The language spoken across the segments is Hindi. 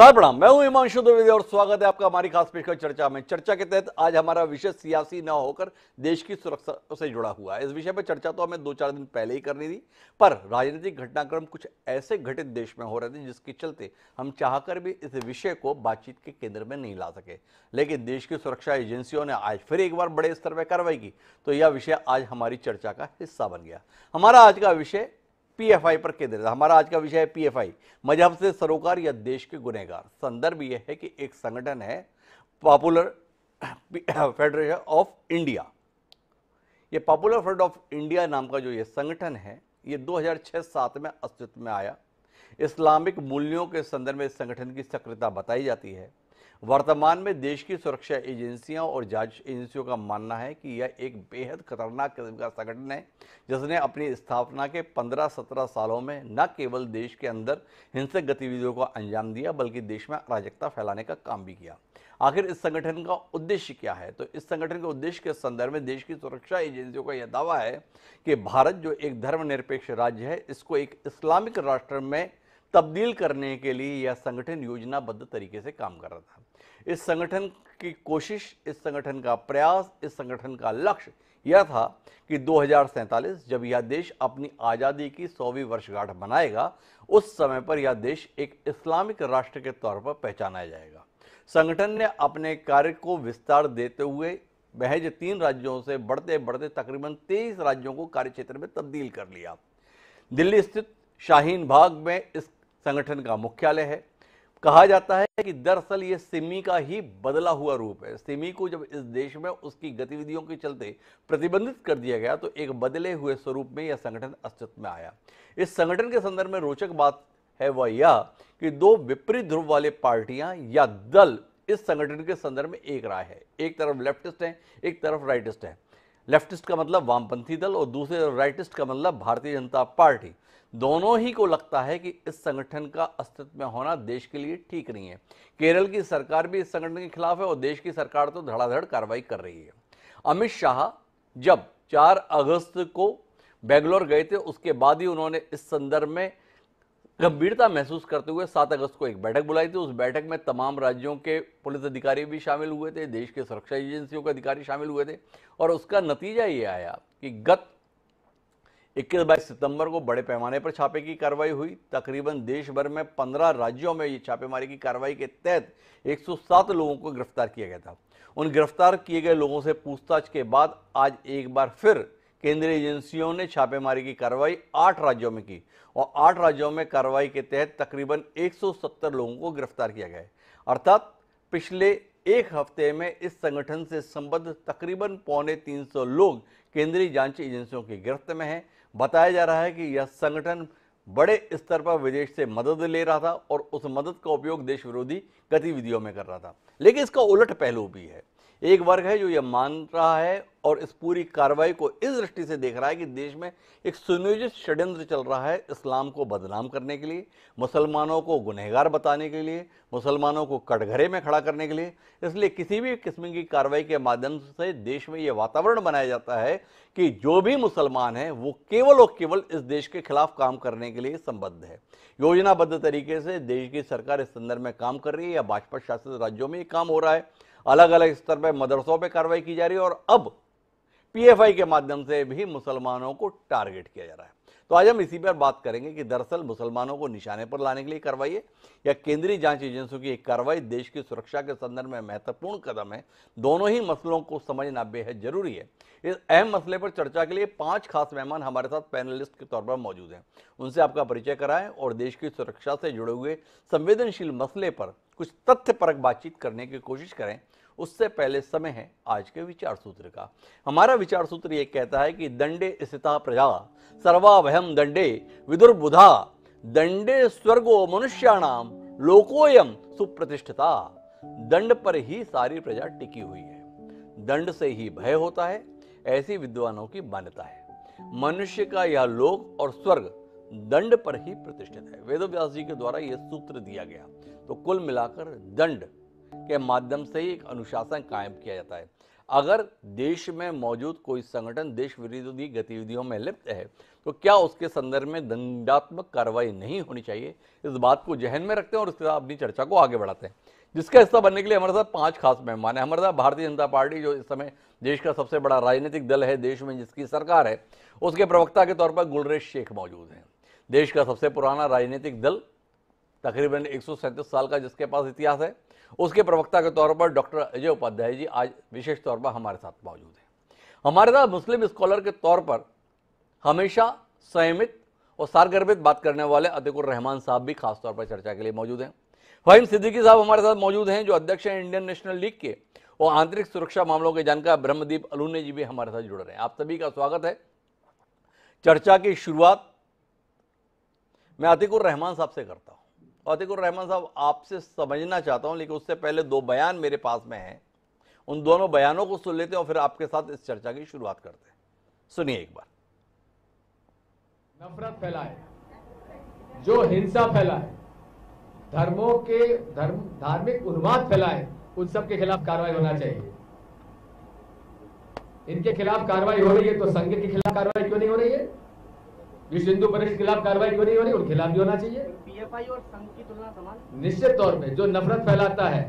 साहब प्रणाम, मैं हूं हिमांशु द्विवेदी और स्वागत है आपका हमारी खास पेशकश चर्चा में। चर्चा के तहत आज हमारा विषय सियासी न होकर देश की सुरक्षा से जुड़ा हुआ है। इस विषय पर चर्चा तो हमें 2-4 दिन पहले ही करनी थी, पर राजनीतिक घटनाक्रम कुछ ऐसे घटित देश में हो रहे थे जिसके चलते हम चाहकर भी इस विषय को बातचीत के केंद्र में नहीं ला सके। लेकिन देश की सुरक्षा एजेंसियों ने आज फिर एक बार बड़े स्तर पर कार्रवाई की, तो यह विषय आज हमारी चर्चा का हिस्सा बन गया। हमारा आज का विषय पीएफआई पर केंद्रित है। हमारा आज का विषय है पीएफआई, मजहब से सरोकार या देश के गुनहगार। संदर्भ यह है कि एक संगठन है पॉपुलर फेडरेशन ऑफ इंडिया। ये पॉपुलर फ्रंट ऑफ इंडिया नाम का जो ये संगठन है, ये 2006-07 में अस्तित्व में आया। इस्लामिक मूल्यों के संदर्भ में इस संगठन की सक्रियता बताई जाती है। वर्तमान में देश की सुरक्षा एजेंसियां और जांच एजेंसियों का मानना है कि यह एक बेहद खतरनाक किस्म का संगठन है, जिसने अपनी स्थापना के 15-17 सालों में न केवल देश के अंदर हिंसक गतिविधियों को अंजाम दिया, बल्कि देश में अराजकता फैलाने का काम भी किया। आखिर इस संगठन का उद्देश्य क्या है? तो इस संगठन के उद्देश्य के संदर्भ में देश की सुरक्षा एजेंसियों का यह दावा है कि भारत जो एक धर्मनिरपेक्ष राज्य है, इसको एक इस्लामिक राष्ट्र में तब्दील करने के लिए यह संगठन योजनाबद्ध तरीके से काम कर रहा था। इस संगठन की कोशिश, इस संगठन का प्रयास, इस संगठन का लक्ष्य यह था कि 2047 जब यह देश अपनी आज़ादी की 100वीं वर्षगांठ मनाएगा, उस समय पर यह देश एक इस्लामिक राष्ट्र के तौर पर पहचाना जाएगा। संगठन ने अपने कार्य को विस्तार देते हुए महज 3 राज्यों से बढ़ते बढ़ते तकरीबन 23 राज्यों को कार्यक्षेत्र में तब्दील कर लिया। दिल्ली स्थित शाहीन बाग में इस संगठन का मुख्यालय है। कहा जाता है कि दरअसल ये सिमी का ही बदला हुआ रूप है। सिमी को जब इस देश में उसकी गतिविधियों के चलते प्रतिबंधित कर दिया गया, तो एक बदले हुए स्वरूप में यह संगठन अस्तित्व में आया। इस संगठन के संदर्भ में रोचक बात है वह यह कि 2 विपरीत ध्रुव वाले पार्टियां या दल इस संगठन के संदर्भ में एक राय है। एक तरफ लेफ्टिस्ट है, एक तरफ राइटिस्ट है। लेफ्टिस्ट का मतलब वामपंथी दल और दूसरे तरफ राइटिस्ट का मतलब भारतीय जनता पार्टी। दोनों ही को लगता है कि इस संगठन का अस्तित्व में होना देश के लिए ठीक नहीं है। केरल की सरकार भी इस संगठन के खिलाफ है और देश की सरकार तो धड़ाधड़ कार्रवाई कर रही है। अमित शाह जब 4 अगस्त को बेंगलोर गए थे, उसके बाद ही उन्होंने इस संदर्भ में गंभीरता महसूस करते हुए 7 अगस्त को एक बैठक बुलाई थी। उस बैठक में तमाम राज्यों के पुलिस अधिकारी भी शामिल हुए थे, देश के सुरक्षा एजेंसियों के अधिकारी शामिल हुए थे, और उसका नतीजा ये आया कि गत 21-22 सितंबर को बड़े पैमाने पर छापे की कार्रवाई हुई। तकरीबन देश भर में 15 राज्यों में ये छापेमारी की कार्रवाई के तहत 107 लोगों को गिरफ्तार किया गया था। उन गिरफ्तार किए गए लोगों से पूछताछ के बाद आज एक बार फिर केंद्रीय एजेंसियों ने छापेमारी की कार्रवाई 8 राज्यों में की और 8 राज्यों में कार्रवाई के तहत तकरीबन 170 लोगों को गिरफ्तार किया गया। अर्थात पिछले एक हफ्ते में इस संगठन से संबद्ध तकरीबन 250 लोग केंद्रीय जांच एजेंसियों की गिरफ्त में हैं। बताया जा रहा है कि यह संगठन बड़े स्तर पर विदेश से मदद ले रहा था और उस मदद का उपयोग देश विरोधी गतिविधियों में कर रहा था। लेकिन इसका उलट पहलू भी है। एक वर्ग है जो यह मान रहा है और इस पूरी कार्रवाई को इस दृष्टि से देख रहा है कि देश में एक सुनियोजित षड्यंत्र चल रहा है इस्लाम को बदनाम करने के लिए, मुसलमानों को गुनहगार बताने के लिए, मुसलमानों को कटघरे में खड़ा करने के लिए। इसलिए किसी भी किस्म की कार्रवाई के माध्यम से देश में यह वातावरण बनाया जाता है कि जो भी मुसलमान है वो केवल और केवल इस देश के खिलाफ काम करने के लिए संबद्ध है। योजनाबद्ध तरीके से देश की सरकार इस संदर्भ में काम कर रही है या भाजपा शासित राज्यों में ये काम हो रहा है। अलग अलग स्तर पर मदरसों पर कार्रवाई की जा रही है और अब पीएफआई के माध्यम से भी मुसलमानों को टारगेट किया जा रहा है। तो आज हम इसी पर बात करेंगे कि दरअसल मुसलमानों को निशाने पर लाने के लिए कार्रवाई है या केंद्रीय जांच एजेंसियों की एक कार्रवाई देश की सुरक्षा के संदर्भ में महत्वपूर्ण कदम है। दोनों ही मसलों को समझना बेहद जरूरी है। इस अहम मसले पर चर्चा के लिए 5 खास मेहमान हमारे साथ पैनलिस्ट के तौर पर मौजूद हैं। उनसे आपका परिचय कराएं और देश की सुरक्षा से जुड़े हुए संवेदनशील मसले पर कुछ तथ्यपरक बातचीत करने की कोशिश करें। उससे पहले समय है आज के विचार सूत्र का। हमारा विचार सूत्र यह कहता है कि दंडे स्थिता प्रजा सर्वाभयम दंडे विदुर्बुधा दंडे स्वर्गो मनुष्याणाम लोकोयम सुप्रतिष्ठिता। दंड पर ही सारी प्रजा टिकी हुई है, दंड से ही भय होता है, ऐसी विद्वानों की मान्यता है। मनुष्य का यह लोक और स्वर्ग दंड पर ही प्रतिष्ठित है। वेदव्यास जी के द्वारा यह सूत्र दिया गया। तो कुल मिलाकर दंड के माध्यम से ही एक अनुशासन कायम किया जाता है। अगर देश में मौजूद कोई संगठन देश विरोधी गतिविधियों में लिप्त है तो क्या उसके संदर्भ में दंडात्मक कार्रवाई नहीं होनी चाहिए? इस बात को जहन में रखते हैं और उसके साथ अपनी चर्चा को आगे बढ़ाते हैं, जिसका हिस्सा बनने के लिए हमारे साथ 5 खास मेहमान हैं। हमारे साथ भारतीय जनता पार्टी, जो इस समय देश का सबसे बड़ा राजनीतिक दल है, देश में जिसकी सरकार है, उसके प्रवक्ता के तौर पर गुलरेज शेख मौजूद हैं। देश का सबसे पुराना राजनीतिक दल, तकरीबन 137 साल का जिसके पास इतिहास है, उसके प्रवक्ता के तौर पर डॉक्टर अजय उपाध्याय जी आज विशेष तौर पर हमारे साथ मौजूद हैं। हमारे साथ मुस्लिम स्कॉलर के तौर पर हमेशा संयमित और सारगर्भित बात करने वाले अतीकुर रहमान साहब भी खास तौर पर चर्चा के लिए मौजूद हैं। फहीम सिद्दीकी साहब हमारे साथ मौजूद हैं, जो अध्यक्ष हैं इंडियन नेशनल लीग के और आंतरिक सुरक्षा मामलों के जानकार ब्रह्मदीप अलूने जी भी हमारे साथ जुड़ रहे हैं। आप सभी का स्वागत है। चर्चा की शुरुआत मैं अतीकुर रहमान साहब से करता हूं। अतीकुर रहमान साहब, आपसे समझना चाहता हूं, लेकिन उससे पहले 2 बयान मेरे पास में हैं, उन दोनों बयानों को सुन लेते हैं और फिर आपके साथ इस चर्चा की शुरुआत करते हैं। सुनिए एक बार। नफरत फैलाए, जो हिंसा फैलाए, धर्मों के धार्मिक उन्माद फैलाए, उन सब के खिलाफ कार्रवाई होना चाहिए। इनके खिलाफ कार्रवाई हो रही है तो संघ के खिलाफ कार्रवाई क्यों नहीं हो रही है? विश्व हिंदू परिषद के खिलाफ कार्रवाई क्यों नहीं हो रही? उनके खिलाफ भी होना चाहिए। पीएफआई और संघ की तुलना समान? निश्चित तौर पे जो नफरत फैलाता है,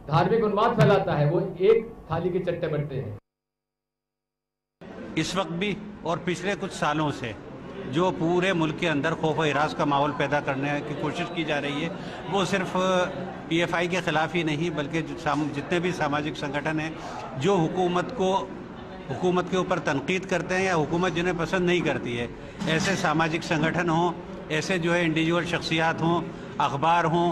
धार्मिक उन्माद फैलाता है, वो एक थाली के चट्टे बट्टे हैं। इस वक्त भी और पिछले कुछ सालों से जो पूरे मुल्क के अंदर खौफ व हिरास का माहौल पैदा करने की कोशिश की जा रही है, वो सिर्फ पीएफआई के खिलाफ ही नहीं, बल्कि जितने भी सामाजिक संगठन हैं जो हुकूमत के ऊपर तनकीद करते हैं या हुकूमत जिन्हें पसंद नहीं करती है, ऐसे सामाजिक संगठन हों, ऐसे जो है इंडिविजुअल शख्सियात हों, अखबार हों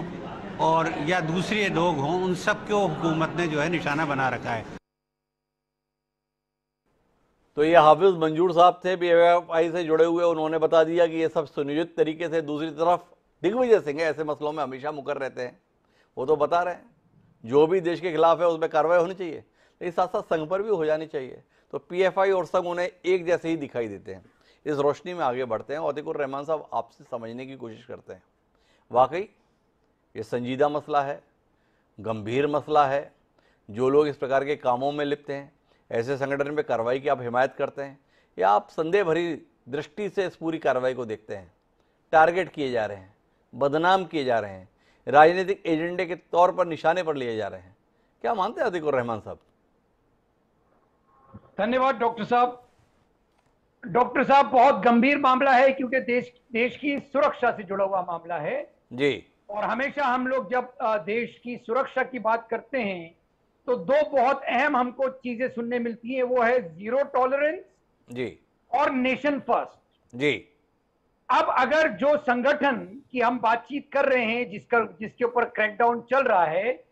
और या दूसरे लोग हों, उन सब को हुकूमत ने जो है निशाना बना रखा है। तो ये हाफिज मंजूर साहब थे पीएफआई से जुड़े हुए, उन्होंने बता दिया कि ये सब सुनियोजित तरीके से। दूसरी तरफ दिग्विजय सिंह ऐसे मसलों में हमेशा मुकर रहते हैं, वो तो बता रहे हैं जो भी देश के खिलाफ है उसमें कार्रवाई होनी चाहिए, लेकिन साथ साथ संघ पर भी हो जानी चाहिए। तो पीएफआई और संघ उन्हें एक जैसे ही दिखाई देते हैं। इस रोशनी में आगे बढ़ते हैं और अतीकुर रहमान साहब आपसे समझने की कोशिश करते हैं। वाकई ये संजीदा मसला है, गंभीर मसला है। जो लोग इस प्रकार के कामों में लिप्त हैं, ऐसे संगठन में कार्रवाई की आप हिमायत करते हैं या आप संदेह भरी दृष्टि से इस पूरी कार्रवाई को देखते हैं? टारगेट किए जा रहे हैं, बदनाम किए जा रहे हैं, राजनीतिक एजेंडे के तौर पर निशाने पर लिए जा रहे हैं, क्या मानते हैं अतीकुर रहमान साहब? धन्यवाद डॉक्टर साहब। डॉक्टर साहब, बहुत गंभीर मामला है क्योंकि देश की सुरक्षा से जुड़ा हुआ मामला है जी। और हमेशा हम लोग जब देश की सुरक्षा की बात करते हैं तो 2 बहुत अहम हमको चीजें सुनने मिलती हैं, वो है जीरो टॉलरेंस जी और नेशन फर्स्ट जी। अब अगर जो संगठन की हम बातचीत कर रहे हैं, जिसके ऊपर क्रैकडाउन चल रहा है,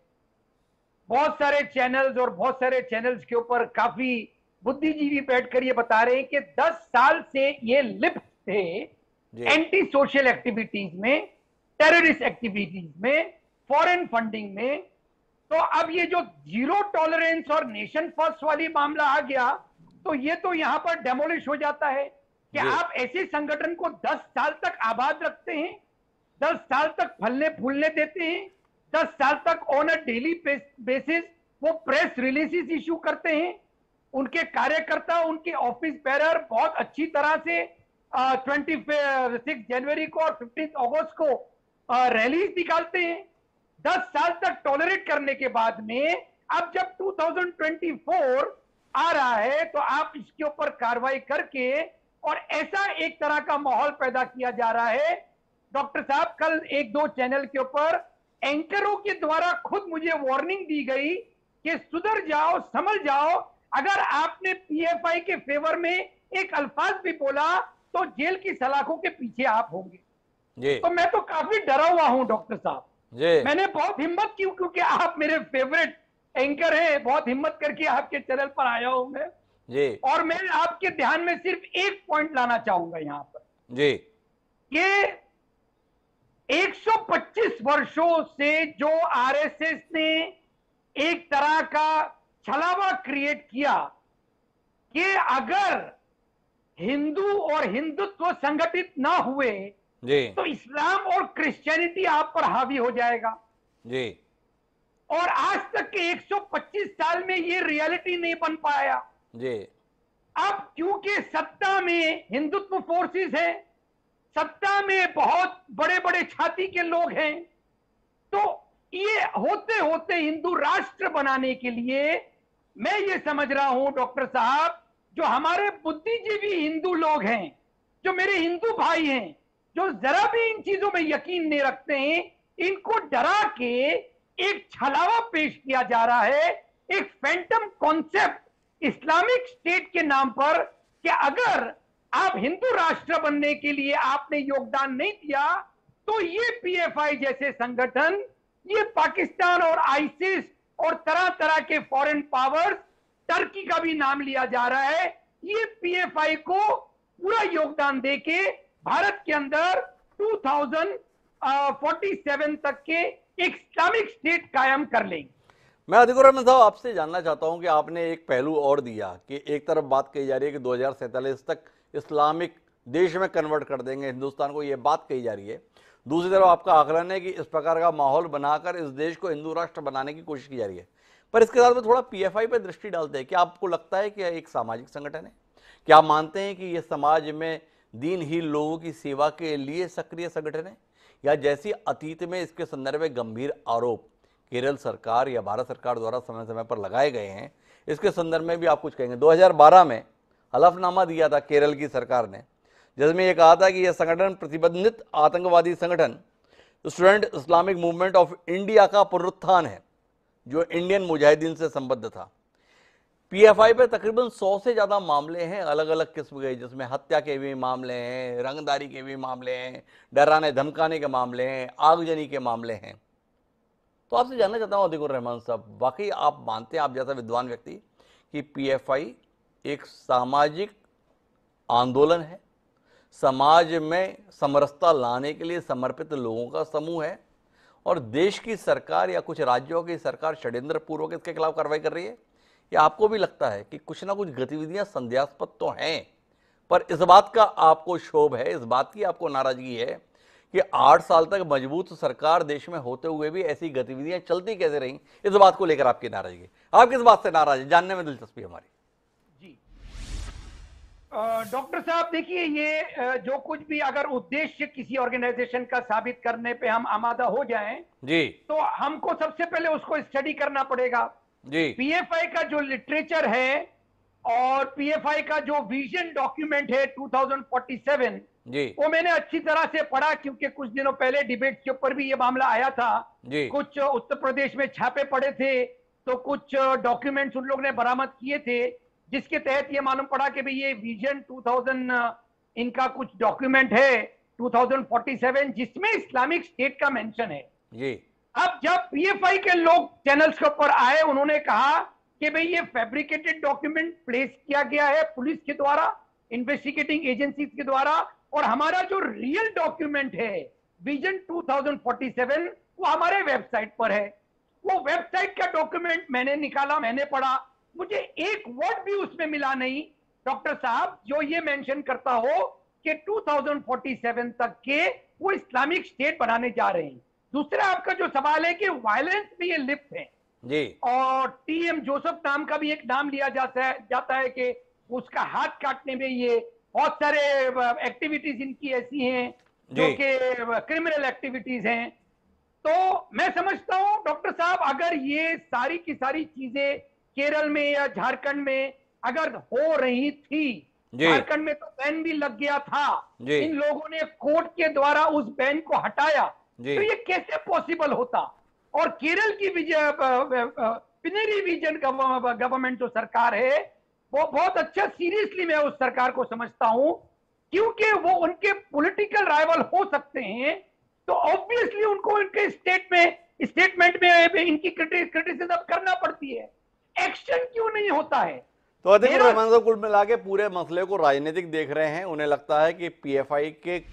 बहुत सारे चैनल्स और बहुत सारे चैनल्स के ऊपर काफी बुद्धिजीवी बैठकर ये बता रहे हैं कि 10 साल से ये लिप्त थे एंटी सोशल एक्टिविटीज में, टेररिस्ट एक्टिविटीज में, फॉरेन फंडिंग में। तो अब ये जो जीरो टॉलरेंस और नेशन फर्स्ट वाली मामला आ गया तो ये तो यहां पर डेमोलिश हो जाता है कि आप ऐसे संगठन को 10 साल तक आबाद रखते हैं, 10 साल तक फलने फूलने देते हैं, 10 साल तक ऑन अ डेली बेसिस वो प्रेस रिलीजेस इशू करते हैं, उनके कार्यकर्ता, उनके ऑफिस बेरर बहुत अच्छी तरह से 26 जनवरी को और 15 अगस्त को रैलीज निकालते हैं। 10 साल तक टॉलरेट करने के बाद में अब जब 2024 आ रहा है तो आप इसके ऊपर कार्रवाई करके और ऐसा एक तरह का माहौल पैदा किया जा रहा है। डॉक्टर साहब, कल 1-2 चैनल के ऊपर एंकरों के द्वारा खुद मुझे वार्निंग दी गई कि सुधर जाओ, समझ जाओ, अगर आपने पीएफआई के फेवर में एक अल्फाज भी बोला तो जेल की सलाखों के पीछे आप होंगे। तो मैं तो काफी डरा हुआ हूं डॉक्टर साहब। मैंने बहुत हिम्मत की क्योंकि आप मेरे फेवरेट एंकर हैं, बहुत हिम्मत करके आपके चैनल पर आया हूं मैं जी। और मैं आपके ध्यान में सिर्फ एक पॉइंट लाना चाहूंगा यहां पर जी, कि 125 वर्षों से जो आरएसएस ने एक तरह का छलावा क्रिएट किया कि अगर हिंदू और हिंदुत्व संगठित ना हुए जी, तो इस्लाम और क्रिश्चियनिटी आप पर हावी हो जाएगा जी। और आज तक के 125 साल में ये रियलिटी नहीं बन पाया। जी। अब क्योंकि सत्ता में हिंदुत्व फोर्सेस है, सत्ता में बहुत बड़े बड़े छाती के लोग हैं, तो ये होते होते हिंदू राष्ट्र बनाने के लिए मैं ये समझ रहा हूं डॉक्टर साहब, जो हमारे बुद्धिजीवी हिंदू लोग हैं, जो मेरे हिंदू भाई हैं, जो जरा भी इन चीजों में यकीन नहीं रखते हैं, इनको डरा के एक छलावा पेश किया जा रहा है, एक फैंटम कॉन्सेप्ट इस्लामिक स्टेट के नाम पर, कि अगर आप हिंदू राष्ट्र बनने के लिए आपने योगदान नहीं दिया तो ये पीएफआई जैसे संगठन, ये पाकिस्तान और आईसिस और तरह तरह के फॉरेन पावर्स, टर्की का भी नाम लिया जा रहा है, ये पीएफआई को पूरा योगदान देके भारत के अंदर 2047 तक के एक इस्लामिक स्टेट कायम कर लेंगे। मैं अधिकुर रहमान साहब आपसे जानना चाहता हूं कि आपने एक पहलू और दिया कि एक तरफ बात कही जा रही है कि 2047 तक इस्लामिक देश में कन्वर्ट कर देंगे हिंदुस्तान को, ये बात कही जा रही है। दूसरी तरफ आपका आकलन है कि इस प्रकार का माहौल बनाकर इस देश को हिंदू राष्ट्र बनाने की कोशिश की जा रही है। पर इसके साथ में थोड़ा पीएफआई पर दृष्टि डालते हैं, क्या आपको लगता है कि एक सामाजिक संगठन है? क्या आप मानते हैं कि ये समाज में दीनहीन लोगों की सेवा के लिए सक्रिय संगठन है, या जैसी अतीत में इसके संदर्भ में गंभीर आरोप केरल सरकार या भारत सरकार द्वारा समय समय पर लगाए गए हैं, इसके संदर्भ में भी आप कुछ कहेंगे? 2012 में हलफनामा दिया था केरल की सरकार ने, जिसमें यह कहा था कि यह संगठन प्रतिबंधित आतंकवादी संगठन student Islamic movement of India का पुनरुत्थान है, जो इंडियन मुजाहिदीन से संबद्ध था। पीएफआई पर तकरीबन 100 से ज़्यादा मामले हैं अलग अलग किस्म के, जिसमें हत्या के भी मामले हैं, रंगदारी के भी मामले हैं, डराने धमकाने के मामले हैं, आगजनी के मामले हैं। तो आपसे जानना चाहता हूँ अधिकुर रहमान साहब, वाकई आप मानते हैं, आप जैसा विद्वान व्यक्ति, कि पीएफआई एक सामाजिक आंदोलन है, समाज में समरसता लाने के लिए समर्पित लोगों का समूह है, और देश की सरकार या कुछ राज्यों की सरकार षड्यंत्र पूर्वक इसके खिलाफ कार्रवाई कर रही है? या आपको भी लगता है कि कुछ ना कुछ गतिविधियां संदेहास्पद तो हैं, पर इस बात का आपको क्षोभ है, इस बात की आपको नाराजगी है कि 8 साल तक मजबूत सरकार देश में होते हुए भी ऐसी गतिविधियां चलती कैसे रहीं? इस बात को लेकर आपकी नाराजगी, आप किस बात से नाराज है, जानने में दिलचस्पी हमारी। जी डॉक्टर साहब, देखिए, ये जो कुछ भी अगर उद्देश्य किसी ऑर्गेनाइजेशन का साबित करने पे हम आमादा हो जाएं जी, तो हमको सबसे पहले उसको स्टडी करना पड़ेगा। जी, पीएफआई का जो लिटरेचर है और पीएफआई का जो विजन डॉक्यूमेंट है 2047, जी, वो मैंने अच्छी तरह से पढ़ा, क्योंकि कुछ दिनों पहले डिबेट के ऊपर भी ये मामला आया था। जी, कुछ उत्तर प्रदेश में छापे पड़े थे, तो कुछ डॉक्यूमेंट्स उन लोग ने बरामद किए थे, जिसके तहत ये मालूम पड़ा कि भाई ये विजन 2000 इनका कुछ डॉक्यूमेंट है 2047, जिसमें इस्लामिक स्टेट का मेंशन है। जी। अब जब पीएफआई के लोग चैनल्स के ऊपर आए, उन्होंने कहा कि भाई ये फैब्रिकेटेड डॉक्यूमेंट प्लेस किया गया है पुलिस के द्वारा, इन्वेस्टिगेटिंग एजेंसीज के द्वारा, और हमारा जो रियल डॉक्यूमेंट है विजन 2047 वो हमारे वेबसाइट पर है। वो वेबसाइट का डॉक्यूमेंट मैंने निकाला, मैंने पढ़ा, मुझे एक वर्ड भी उसमें मिला नहीं डॉक्टर साहब जो ये मेंशन करता हो कि 2047 तक के वो इस्लामिक स्टेट बनाने जा रहे हैं। दूसरा आपका जो सवाल है कि वायलेंस में ये लिप्त है जी, और टीएम जोसेफ नाम का भी एक नाम लिया जाता है कि उसका हाथ काटने में ये बहुत सारे एक्टिविटीज इनकी ऐसी हैं जो कि क्रिमिनल एक्टिविटीज हैं। तो मैं समझता हूं डॉक्टर साहब, अगर ये सारी की सारी चीजें केरल में या झारखंड में अगर हो रही थी, झारखंड में तो बैन भी लग गया था, इन लोगों ने कोर्ट के द्वारा उस बैन को हटाया, तो ये कैसे पॉसिबल होता? और केरल की पिनेरी विजन गवर्नमेंट जो सरकार है वो बहुत अच्छा, सीरियसली मैं उस सरकार को समझता हूं, क्योंकि वो उनके पॉलिटिकल राइवल हो सकते हैं, तो ऑब्वियसली उनको उनके स्टेटमेंट में इनकी क्रिटिसिज्म करना पड़ती है। एक्शन क्यों नहीं होता है? तो अधिकुर रहमान साहब कुल मिला के पूरे मसले को राजनीतिक देख रहे हैं। उन्हें लगता है कि पीएफआई के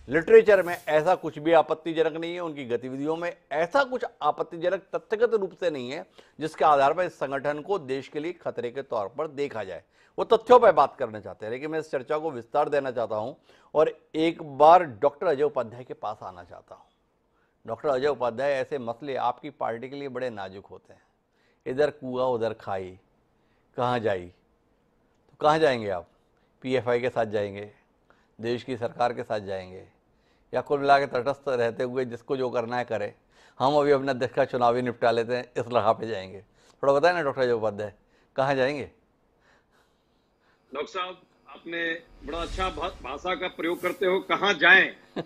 लिटरेचर में ऐसा कुछ भी आपत्तिजनक नहीं है, उनकी गतिविधियों में ऐसा कुछ आपत्तिजनक तथ्यगत रूप से नहीं है जिसके आधार पर इस संगठन को देश के लिए खतरे के तौर पर देखा जाए। वो तथ्यों पर बात करना चाहते हैं, लेकिन मैं इस चर्चा को विस्तार देना चाहता हूं और एक बार डॉक्टर अजय उपाध्याय के पास आना चाहता हूं। डॉक्टर अजय उपाध्याय, ऐसे मसले आपकी पार्टी के लिए बड़े नाजुक होते हैं। इधर कुआ उधर खाई, कहाँ जाई, तो कहाँ जाएंगे आप? पीएफआई के साथ जाएंगे, देश की सरकार के साथ जाएंगे, या कुल मिला के तटस्थ रहते हुए जिसको जो करना है करे, हम अभी अपने देश का चुनाव ही निपटा लेते हैं, इस राह पे जाएंगे? थोड़ा बताएं ना डॉक्टर अजय उपाध्याय, कहाँ जाएंगे? डॉक्टर साहब, आपने बड़ा अच्छा भाषा का प्रयोग करते हो, कहाँ जाएं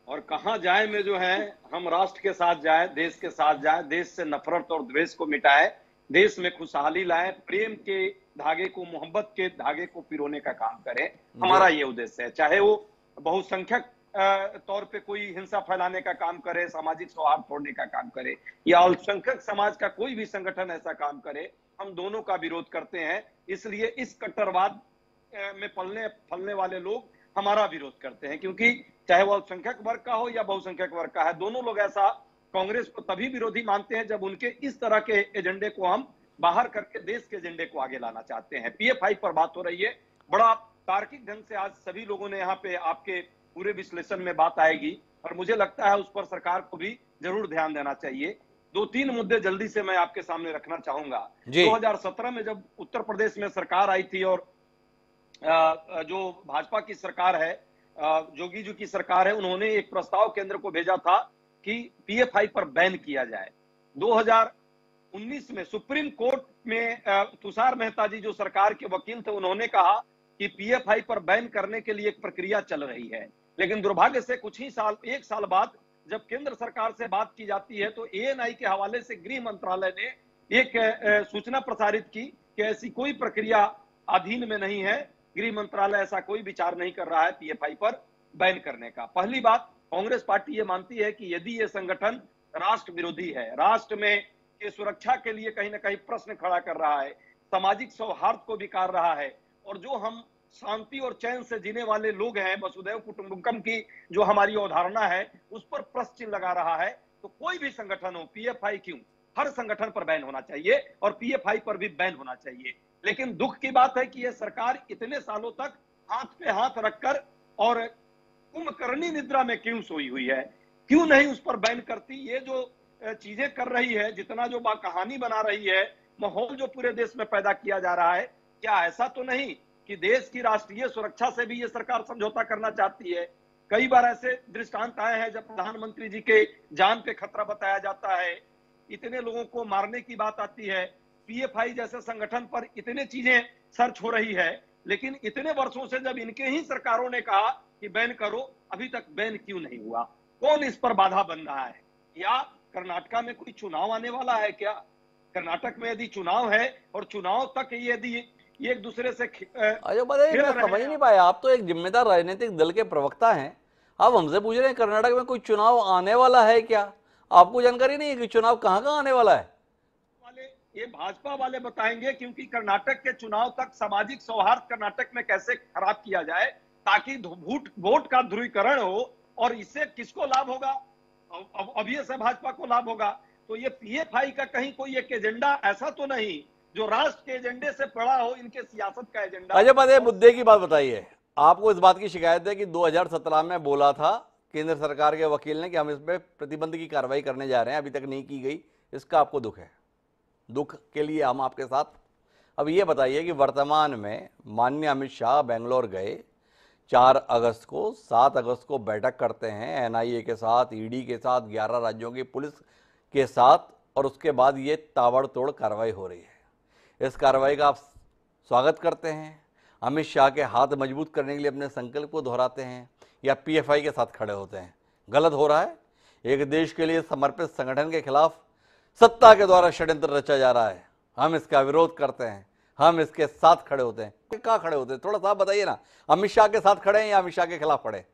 और कहाँ जाए में जो है, हम राष्ट्र के साथ जाए, देश के साथ जाए, देश से नफरत और द्वेष को मिटाए, देश में खुशहाली लाए, प्रेम के धागे को, मोहब्बत के धागे को पिरोने का काम करें। हमारा ये उद्देश्य है। चाहे वो बहुसंख्यक तौर पे कोई हिंसा फैलाने का काम करे, सामाजिक सौहार्द तोड़ने का काम करे, या अल्पसंख्यक समाज का कोई भी संगठन ऐसा काम करे, हम दोनों का विरोध करते हैं। इसलिए इस कट्टरवाद में फलने वाले लोग हमारा विरोध करते हैं, क्योंकि चाहे वो अल्पसंख्यक वर्ग का हो या बहुसंख्यक वर्ग का है, दोनों लोग ऐसा कांग्रेस को तभी विरोधी मानते हैं जब उनके इस तरह के एजेंडे को हम बाहर करके देश के एजेंडे को आगे लाना चाहते हैं। पीएफआई पर बात हो रही है, बड़ा तार्किक ढंग से आज सभी लोगों ने यहाँ पे आपके पूरे विश्लेषण में बात आएगी, और मुझे लगता है उस पर सरकार को भी जरूर ध्यान देना चाहिए। 2-3 मुद्दे जल्दी से मैं आपके सामने रखना चाहूंगा। 2017 में जब उत्तर प्रदेश में सरकार आई थी, और जो भाजपा की सरकार है, जोगी जी की सरकार है, उन्होंने एक प्रस्ताव केंद्र को भेजा था कि पीएफआई पर बैन किया जाए। 2019 में सुप्रीम कोर्ट में तुषार मेहता जी जो सरकार के वकील थे, उन्होंने कहा कि पीएफआई पर बैन करने के लिए एक प्रक्रिया चल रही है। लेकिन दुर्भाग्य से कुछ ही साल, 1 साल बाद जब केंद्र सरकार से बात की जाती है, तो एएनआई के हवाले से गृह मंत्रालय ने एक सूचना प्रसारित की कि ऐसी कोई प्रक्रिया अधीन में नहीं है, गृह मंत्रालय ऐसा कोई विचार नहीं कर रहा है पीएफआई पर बैन करने का। पहली बात, कांग्रेस पार्टी ये मानती है कि यदि ये संगठन राष्ट्र विरोधी है, राष्ट्र में ये सुरक्षा के लिए कहीं ना कहीं प्रश्न खड़ा कर रहा है, सामाजिक सौहार्द को बिगाड़ रहा है, और जो हम शांति और चैन से जीने वाले लोग हैं, वसुधैव कुटुंबकम की जो हमारी अवधारणा है, उस पर प्रश्न चिन्ह लगा रहा है, तो कोई भी संगठन हो, पीएफआई क्यों, हर संगठन पर बैन होना चाहिए और पीएफआई पर भी बैन होना चाहिए। लेकिन दुख की बात है कि यह सरकार इतने सालों तक हाथ पे हाथ रखकर और कुंभकर्णी निद्रा में क्यों सोई हुई है, क्यों नहीं उस पर बैन करती। ये जो चीजें कर रही है, जितना जो कहानी बना रही है, माहौल जो पूरे देश में पैदा किया जा रहा है, क्या ऐसा तो नहीं कि देश की राष्ट्रीय सुरक्षा से भी ये सरकार समझौता करना चाहती है? कई बार ऐसे दृष्टांत आए हैं जब प्रधानमंत्री जी के जान पे खतरा बताया जाता है, इतने लोगों को मारने की बात आती है, पीएफआई जैसे संगठन पर इतने चीजें सर्च हो रही है, लेकिन इतने वर्षों से जब इनके ही सरकारों ने कहा कि बैन करो, अभी तक बैन क्यों नहीं हुआ? कौन इस पर बाधा बन रहा है? या कर्नाटका में कोई चुनाव आने वाला है क्या? कर्नाटक में यदि चुनाव है और चुनाव तक यदि ये एक दूसरे से अजय बताइए, मैं समझ नहीं पाया, आप तो एक जिम्मेदार राजनीतिक दल के प्रवक्ता हैं, आप हमसे पूछ रहे हैं कर्नाटक में कोई चुनाव आने वाला है क्या? आपको जानकारी नहीं है कि चुनाव कहाँ आने वाला है? ये भाजपा वाले बताएंगे, क्योंकि कर्नाटक के चुनाव तक सामाजिक सौहार्द कर्नाटक में कैसे खराब किया जाए ताकि वोट का ध्रुवीकरण हो, और इससे किसको लाभ होगा? ऑब्वियस भाजपा को लाभ होगा। तो ये पीएफआई का कहीं कोई एक एजेंडा ऐसा तो नहीं जो राष्ट्र के एजेंडे से पड़ा हो, इनके सियासत का एजेंडा। अजय बताइए, मुद्दे की बात बताइए। आपको इस बात की शिकायत है कि 2017 में बोला था केंद्र सरकार के वकील ने कि हम इस पे प्रतिबंध की कार्रवाई करने जा रहे हैं, अभी तक नहीं की गई, इसका आपको दुख है? दुख के लिए हम आपके साथ। अब ये बताइए कि वर्तमान में माननीय अमित शाह बेंगलोर गए, 4 अगस्त को, 7 अगस्त को बैठक करते हैं एनआईए के साथ, ईडी के साथ, 11 राज्यों की पुलिस के साथ, और उसके बाद ये ताबड़तोड़ कार्रवाई हो रही है। इस कार्रवाई का आप स्वागत करते हैं, अमित शाह के हाथ मजबूत करने के लिए अपने संकल्प को दोहराते हैं, या पीएफआई के साथ खड़े होते हैं? गलत हो रहा है। एक देश के लिए समर्पित संगठन के खिलाफ सत्ता के द्वारा षड्यंत्र रचा जा रहा है, हम इसका विरोध करते हैं, हम इसके साथ खड़े होते हैं। कहाँ खड़े होते हैं, थोड़ा सा बताइए ना। अमित शाह के साथ खड़े हैं या अमित शाह के खिलाफ खड़े?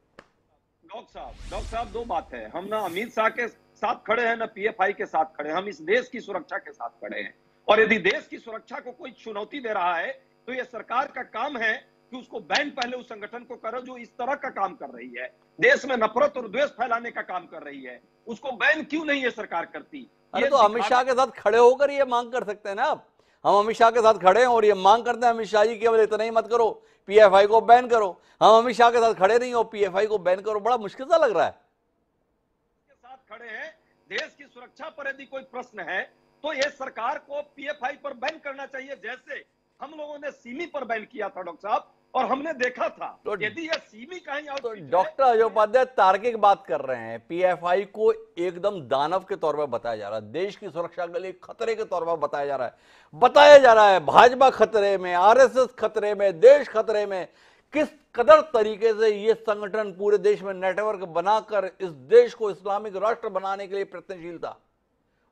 डॉक्टर साहब 2 बात है, हम ना अमित शाह के साथ खड़े हैं ना पीएफआई के साथ खड़े हैं, हम इस देश की सुरक्षा के साथ खड़े हैं। और यदि देश की सुरक्षा को कोई चुनौती दे रहा है, तो यह सरकार का काम है कि उसको बैन पहले उस संगठन को करो जो इस तरह का काम कर रही है, देश में नफरत और द्वेष फैलाने का काम कर रही है। उसको बैन क्यों नहीं ये सरकार करती? अरे तो अमित शाह के साथ खड़े होकर ये मांग कर सकते हैं ना आप। हम अमित शाह के साथ खड़े हैं और ये मांग करते हैं, अमित शाह जी केवल इतना ही मत करो, पीएफआई को बैन करो। हम अमित शाह के साथ खड़े नहीं हो, पीएफआई को बैन करो। बड़ा मुश्किल सा लग रहा है। खड़े हैं। देश की सुरक्षा पर यदि कोई प्रश्न है तो ये सरकार को पीएफआई पर बैन करना चाहिए, जैसे हम लोगों ने सिमी पर बैन किया था डॉक्टर साहब, और हमने देखा था तो यदि यह सिमी कहीं और तो डॉक्टर अजय उपाध्याय तार्किक बात कर रहे हैं। पीएफआई को एकदम दानव के तौर पर बताया जा रहा है, देश की सुरक्षा के लिए खतरे के तौर पर बताया जा रहा है भाजपा खतरे में, आरएसएस खतरे में, देश खतरे में। किस कदर तरीके से ये संगठन पूरे देश में नेटवर्क बनाकर इस देश को इस्लामिक राष्ट्र बनाने के लिए प्रयत्नशील था।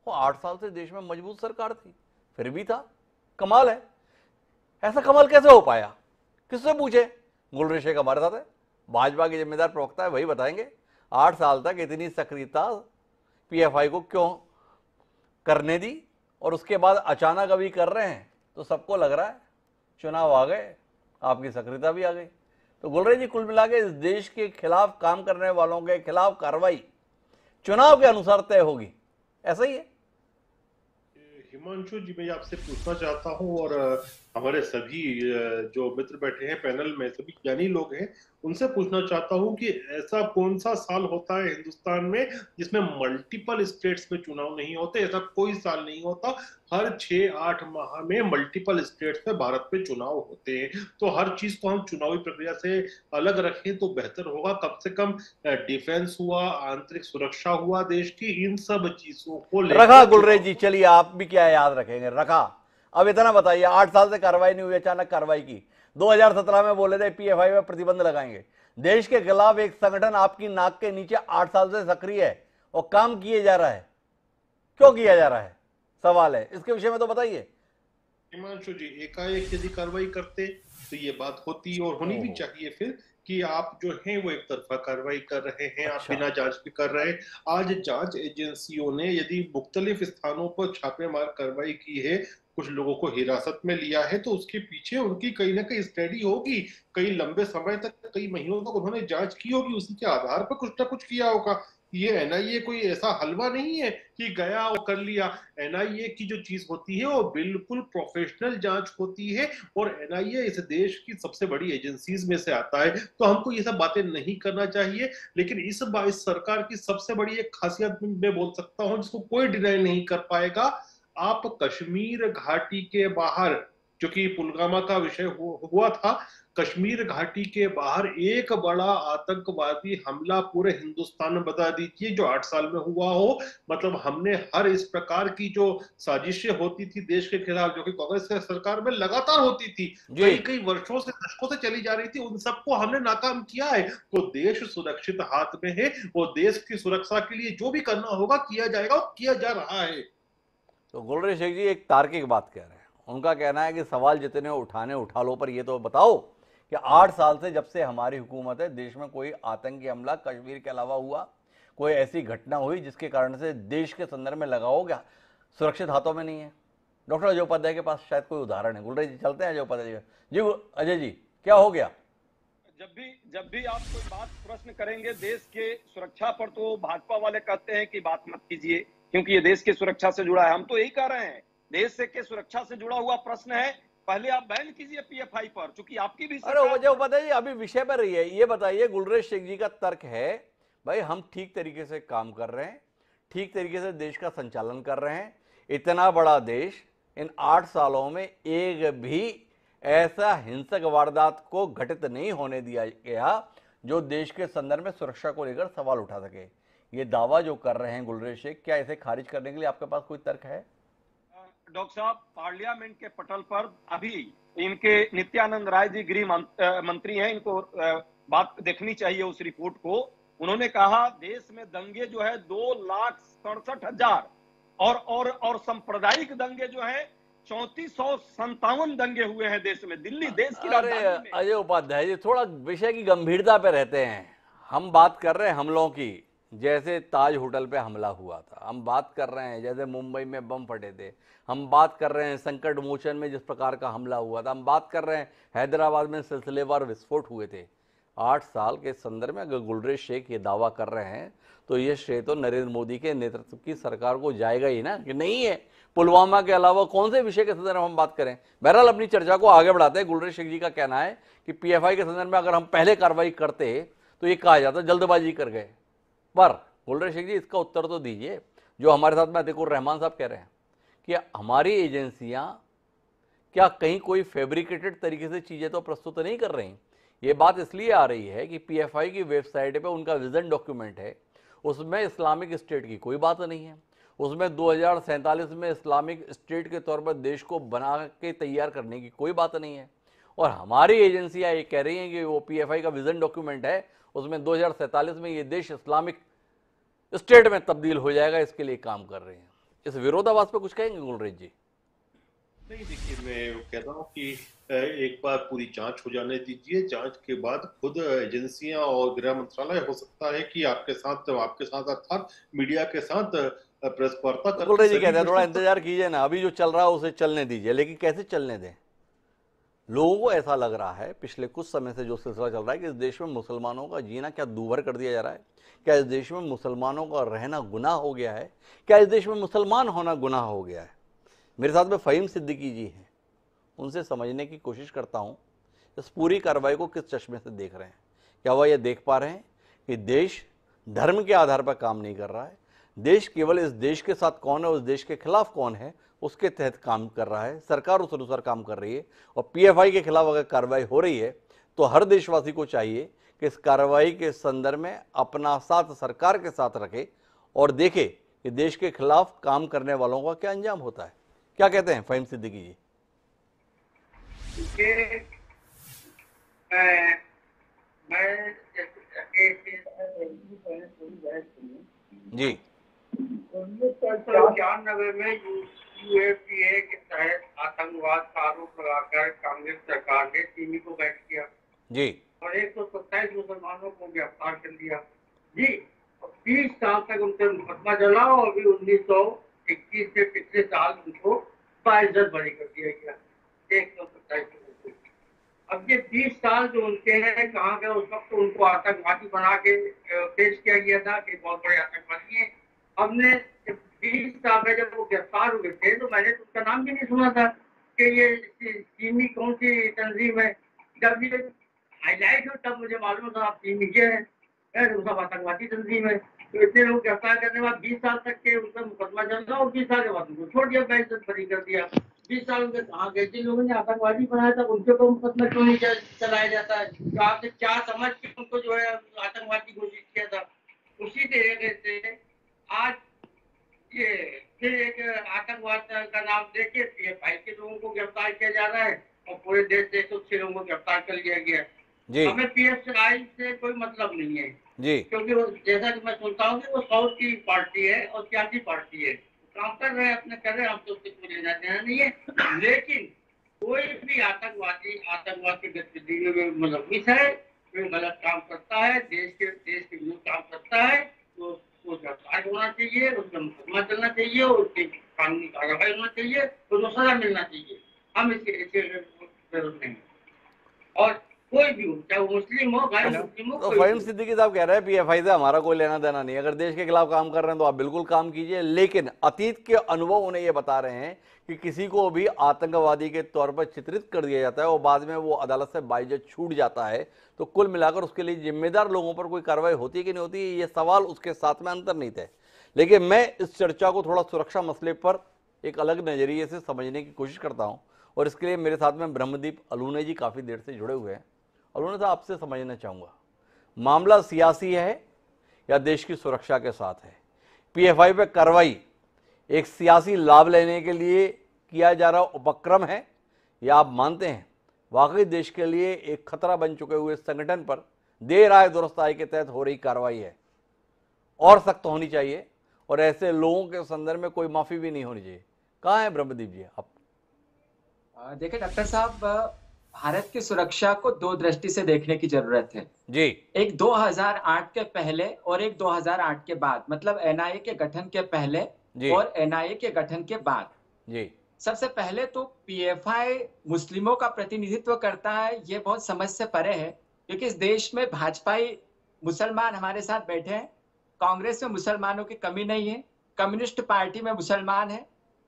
वो 8 साल से देश में मजबूत सरकार थी, फिर भी था। कमाल है, ऐसा कमाल कैसे हो पाया? किससे पूछे? गुलरेज शेख हमारे साथ है, भाजपा के जिम्मेदार प्रवक्ता है, वही बताएंगे 8 साल तक इतनी सक्रियता पीएफआई को क्यों करने दी, और उसके बाद अचानक अभी कर रहे हैं तो सबको लग रहा है चुनाव आ गए, आपकी सक्रियता भी आ गई। तो गुलरेज जी, कुल मिला के इस देश के खिलाफ काम करने वालों के खिलाफ कार्रवाई चुनाव के अनुसार तय होगी, ऐसा ही है? हिमांशु जी, मैं आपसे पूछना चाहता हूं, और हमारे सभी जो मित्र बैठे हैं पैनल में, सभी ज्ञानी लोग हैं, उनसे पूछना चाहता हूं कि ऐसा कौन सा साल होता है हिंदुस्तान में जिसमें मल्टीपल स्टेट्स में चुनाव नहीं होते? ऐसा कोई साल नहीं होता। हर 6-8 माह में मल्टीपल स्टेट्स में भारत में चुनाव होते हैं। तो हर चीज को हम चुनावी प्रक्रिया से अलग रखें तो बेहतर होगा। कम से कम डिफेंस हुआ, आंतरिक सुरक्षा हुआ देश की, इन सब चीजों को रखा। गुलरेज जी, चलिए आप भी क्या याद रखेंगे, रखा। अब इतना बताइए, 8 साल से कार्रवाई नहीं हुई, अचानक कार्रवाई की। 2017 में बोले थे पीएफआई में प्रतिबंध लगाएंगे। देश के खिलाफ एक संगठन आपकी नाक के नीचे 8 साल से सक्रिय है और काम किए जा रहा है, क्यों किया जा रहा है, सवाल है। इसके विषय में तो बताइए। हिमांशु जी, एकाएक यदि कार्रवाई करते तो ये बात होती और होनी भी चाहिए फिर, कि आप जो हैं वो एक तरफा कार्रवाई कर रहे हैं। आप बिना जांच भी कर रहे हैं। आज जांच एजेंसियों ने यदि मुख्तलिफ स्थानों पर छापेमार कार्रवाई की है, कुछ लोगों को हिरासत में लिया है, तो उसके पीछे उनकी कहीं ना कहीं स्टडी होगी। कई लंबे समय तक, कई महीनों तक उन्होंने जांच की होगी, उसी के आधार पर कुछ ना कुछ किया होगा। ये एनआईए कोई ऐसा हलवा नहीं है कि गया और कर लिया। एनआईए की जो चीज होती है वो बिल्कुल प्रोफेशनल जांच होती है, और एनआईए इस देश की सबसे बड़ी एजेंसीज में से आता है। तो हमको ये सब बातें नहीं करना चाहिए। लेकिन इस सरकार की सबसे बड़ी एक खासियत मैं बोल सकता हूं, जिसको कोई डिनाई नहीं कर पाएगा। आप कश्मीर घाटी के बाहर, जो कि पुलवामा का विषय हुआ था, कश्मीर घाटी के बाहर एक बड़ा आतंकवादी हमला पूरे हिंदुस्तान में बता दीजिए जो 8 साल में हुआ हो। मतलब हमने हर इस प्रकार की जो साजिशें होती थी देश के खिलाफ, जो कि कांग्रेस की सरकार में लगातार होती थी, कई वर्षों से, दशकों से चली जा रही थी, उन सबको हमने नाकाम किया है। तो देश सुरक्षित हाथ में है। वो देश की सुरक्षा के लिए जो भी करना होगा किया जाएगा, और किया जा रहा है। तो गुलरेज शेख जी एक तार्किक बात कह रहे हैं। उनका कहना है कि सवाल जितने उठाने उठा लो, पर ये तो बताओ कि 8 साल से जब से हमारी हुकूमत है, देश में कोई आतंकी हमला कश्मीर के अलावा हुआ, कोई ऐसी घटना हुई जिसके कारण से देश के संदर्भ में लगाओ क्या सुरक्षित हाथों में नहीं है? डॉक्टर अजय उपाध्याय के पास शायद कोई उदाहरण है। गुलरेज जी चलते हैं अजय उपाध्याय जी। अजय जी, क्या हो गया? जब भी आप कोई बात प्रश्न करेंगे देश के सुरक्षा पर, तो भाजपा वाले कहते हैं कि बात मत कीजिए क्योंकि ये देश की सुरक्षा से जुड़ा है। हम तो यही कह रहे हैं, देश से के सुरक्षा से जुड़ा हुआ प्रश्न है, पहले आप बैन कीजिए पीएफआई पर, क्योंकि आपकी भी। अरे अजय बताइए, अभी विषय पर रही है, ये बताइए। गुलरेज शेख जी का तर्क है भाई हम ठीक तरीके से काम कर रहे हैं, ठीक तरीके से देश का संचालन कर रहे हैं। इतना बड़ा देश, इन 8 सालों में एक भी ऐसा हिंसक वारदात को घटित नहीं होने दिया गया जो देश के संदर्भ में सुरक्षा को लेकर सवाल उठा सके। ये दावा जो कर रहे हैं गुलरेज शेख, क्या इसे खारिज करने के लिए आपके पास कोई तर्क है? डॉक्टर साहब, पार्लियामेंट के पटल पर अभी इनके नित्यानंद राय जी गृह मंत्री हैं, इनको बात देखनी चाहिए उस रिपोर्ट को। उन्होंने कहा देश में दंगे जो है 2,67,000 और सांप्रदायिक दंगे जो है 3457 दंगे हुए हैं देश में, दिल्ली देश की राजधानी में। अजय उपाध्याय जी थोड़ा विषय की गंभीरता पे रहते हैं। हम बात कर रहे हैं हमलों की, जैसे ताज होटल पे हमला हुआ था। हम बात कर रहे हैं जैसे मुंबई में बम फटे थे। हम बात कर रहे हैं संकट मोचन में जिस प्रकार का हमला हुआ था। हम बात कर रहे हैं हैदराबाद में सिलसिलेवार विस्फोट हुए थे। 8 साल के संदर्भ में अगर गुलरेज शेख ये दावा कर रहे हैं तो ये श्रेय तो नरेंद्र मोदी के नेतृत्व की सरकार को जाएगा ही ना, कि नहीं है। पुलवामा के अलावा कौन से विषय के संदर्भ में हम बात करें? बहरहाल अपनी चर्चा को आगे बढ़ाते हैं। गुलरेज शेख जी का कहना है कि पीएफआई के संदर्भ में अगर हम पहले कार्रवाई करते तो ये कहा जाता जल्दबाजी कर गए, पर गुलरेज शेख जी, इसका उत्तर तो दीजिए। जो हमारे साथ में अतीकुर रहमान साहब कह रहे हैं कि हमारी एजेंसियां क्या कहीं कोई फैब्रिकेटेड तरीके से चीजें तो प्रस्तुत नहीं कर रही। ये बात इसलिए आ रही है कि पीएफआई की वेबसाइट पे उनका विजन डॉक्यूमेंट है, उसमें इस्लामिक स्टेट की कोई बात नहीं है। उसमें 2047 में इस्लामिक स्टेट के तौर पर देश को बना के तैयार करने की कोई बात नहीं है। और हमारी एजेंसियां ये कह रही हैं कि वो पीएफआई का विजन डॉक्यूमेंट है, उसमें 2047 में ये देश इस्लामिक स्टेट में तब्दील हो जाएगा, इसके लिए काम कर रहे हैं। इस विरोधाभास पे कुछ कहेंगे गुलरेज जी? नहीं, देखिए, मैं कह रहा हूँ कि एक बार पूरी जांच हो जाने दीजिए। जांच के बाद खुद एजेंसियां और गृह मंत्रालय हो सकता है कि आपके साथ अर्थात मीडिया के साथ प्रेस वार्ता कर। गुलरेज जी कहते हैं थोड़ा इंतजार कीजिए ना, अभी जो चल रहा है उसे चलने दीजिए। लेकिन कैसे चलने दें? लोगों को ऐसा लग रहा है पिछले कुछ समय से जो सिलसिला चल रहा है कि इस देश में मुसलमानों का जीना क्या दूभर कर दिया जा रहा है। क्या इस देश में मुसलमानों का रहना गुनाह हो गया है? क्या इस देश में मुसलमान होना गुनाह हो गया है? मेरे साथ में फ़हीम सिद्दीकी जी हैं, उनसे समझने की कोशिश करता हूँ इस पूरी कार्रवाई को किस चश्मे से देख रहे हैं। क्या वह यह देख पा रहे हैं कि देश धर्म के आधार पर काम नहीं कर रहा है, देश केवल इस देश के साथ कौन है, उस देश के खिलाफ कौन है, उसके तहत काम कर रहा है, सरकार उस अनुसार काम कर रही है। और पीएफआई के खिलाफ अगर कार्रवाई हो रही है तो हर देशवासी को चाहिए कि इस कार्रवाई के संदर्भ में अपना साथ सरकार के साथ रखे और देखे कि देश के खिलाफ काम करने वालों का क्या अंजाम होता है। क्या कहते हैं फ़हीम सिद्दीकी जी? जी, 1995 में यूएपीए के तहत आतंकवाद का आरोप लगाकर कांग्रेस सरकार ने सिमी को बैठ किया जी, और 127 मुसलमानों को गिरफ्तार कर लिया जी। 20 साल तक उनसे मुकदमा चला और अभी 1921 से पिछले साल उनको बाइज्जत बरी कर दिया गया 127। अब ये 20 साल जो उनके हैं कहाँ गए? उस वक्त तो उनको आतंकवादी बना के पेश किया गया था कि बहुत बड़े आतंकवादी हैं। हमने 20 साल में जब वो गिरफ्तार हुए थे तो मैंने तो उसका नाम भी नहीं सुना था कि ये सिमी कौन सी तंजीम है। जब ये हाईलाइट हो तब मुझे मालूम था आप सिमी के हैं, सब आतंकवादी तंजीम है। तो इतने लोग गिरफ्तार करने के बाद 20 साल तक के उनका मुकदमा चल रहा और 20 साल के बाद उनको छोड़ दिया, बेइज्जत बरी कर दिया। 20 साल उनके कहाँ गए? जिन लोगों ने आतंकवादी बनाया था उनके ऊपर मुकदमा क्यों नहीं चलाया जाता है? तो आपने क्या समझ के उनको जो है आतंकवादी घोषित किया था? उसी तरीके से आज ये फिर एक आतंकवाद का नाम देके पीएफआई के लोगों को गिरफ्तार किया जा रहा है और पूरे देश से 106 लोगों को गिरफ्तार कर लिया गया। हमें पीएफआई से कोई मतलब नहीं है जी, क्योंकि वो जैसा कि मैं सुनता हूँ कि वो साउथ की पार्टी है और सियासी पार्टी है, काम कर रहे हैं अपने कर रहे हैं, हम तो उससे कोई लेना देना नहीं है। लेकिन कोई भी आतंकवादी आतंकवाद की गतिविधि में मुलविस है, कोई गलत काम करता है, देश के विरुद्ध काम करता है तो उसको गिरफ्तार होना चाहिए, उसका मुकदमा चलना चाहिए, उसकी कानूनी कार्रवाई होना चाहिए, उसको सजा मिलना चाहिए। हम इसके जरूरत नहीं। और कोई भी हो, चाहे वो मुस्लिम हो गैर मुस्लिम हो। तो फ़हीम सिद्दीकी साहब कह रहे हैं पीएफआई से हमारा कोई लेना देना नहीं। अगर देश के खिलाफ काम कर रहे हैं तो आप बिल्कुल काम कीजिए, लेकिन अतीत के अनुभव उन्हें ये बता रहे हैं कि किसी को भी आतंकवादी के तौर पर चित्रित कर दिया जाता है और बाद में वो अदालत से बाइज्जत छूट जाता है, तो कुल मिलाकर उसके लिए जिम्मेदार लोगों पर कोई कार्रवाई होती है कि नहीं होती, ये सवाल उसके साथ में अंतर्निहित है। लेकिन मैं इस चर्चा को थोड़ा सुरक्षा मसले पर एक अलग नज़रिए से समझने की कोशिश करता हूँ और इसके लिए मेरे साथ में ब्रह्मदीप अलूने जी काफ़ी देर से जुड़े हुए हैं। अलूने साहब, आपसे समझना चाहूँगा, मामला सियासी है या देश की सुरक्षा के साथ है? पीएफआई पे कार्रवाई एक सियासी लाभ लेने के लिए किया जा रहा उपक्रम है या आप मानते हैं वाकई देश के लिए एक खतरा बन चुके हुए संगठन पर देर आए दुरुस्ताई के तहत हो रही कार्रवाई है और सख्त होनी चाहिए और ऐसे लोगों के संदर्भ में कोई माफी भी नहीं होनी चाहिए? कहाँ है ब्रह्मदीप जी आप? देखिए डॉक्टर साहब, भारत की सुरक्षा को दो दृष्टि से देखने की जरूरत है जी। एक 2008 के पहले और एक 2008 के बाद, मतलब एनआईए के गठन के पहले और एनआईए के गठन के बाद जी। सबसे पहले तो पीएफआई मुस्लिमों का प्रतिनिधित्व करता है, ये बहुत समझ से परे है क्योंकि इस देश में भाजपाई मुसलमान हमारे साथ बैठे हैं, कांग्रेस में मुसलमानों की कमी नहीं है, कम्युनिस्ट पार्टी में मुसलमान है,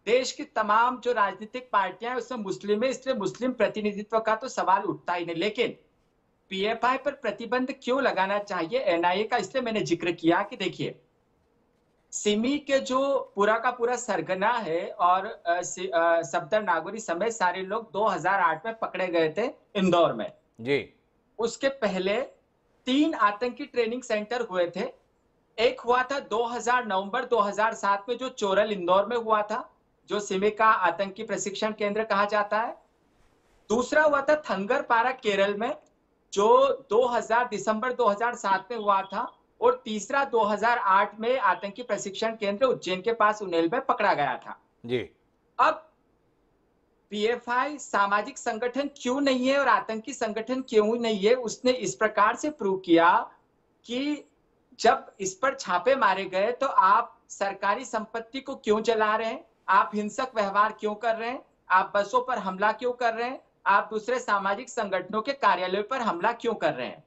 देश की तमाम जो राजनीतिक पार्टियां हैं उसमें मुस्लिम है, इसलिए मुस्लिम प्रतिनिधित्व का तो सवाल उठता ही नहीं। लेकिन पीएफआई पर प्रतिबंध क्यों लगाना चाहिए एनआईए का, इसलिए मैंने जिक्र किया कि देखिए सिमी के जो पूरा का पूरा सरगना है और सफदर नागौरी समेत सारे लोग 2008 में पकड़े गए थे इंदौर में जी। उसके पहले 3 आतंकी ट्रेनिंग सेंटर हुए थे। एक हुआ था 2000 नवंबर 2007 में जो चोरल इंदौर में हुआ था, जो सिमी का आतंकी प्रशिक्षण केंद्र कहा जाता है। दूसरा हुआ था थंगरपारा केरल में, जो 2000 दिसंबर 2007 में हुआ था। और तीसरा 2008 में आतंकी प्रशिक्षण केंद्र उज्जैन के पास उन्हेल में पकड़ा गया था जी। अब पीएफआई सामाजिक संगठन क्यों नहीं है और आतंकी संगठन क्यों नहीं है, उसने इस प्रकार से प्रूव किया कि जब इस पर छापे मारे गए तो आप सरकारी संपत्ति को क्यों जला रहे हैं, आप हिंसक व्यवहार क्यों कर रहे हैं, आप बसों पर हमला क्यों कर रहे हैं, आप दूसरे सामाजिक संगठनों के कार्यालयों पर हमला क्यों कर रहे हैं।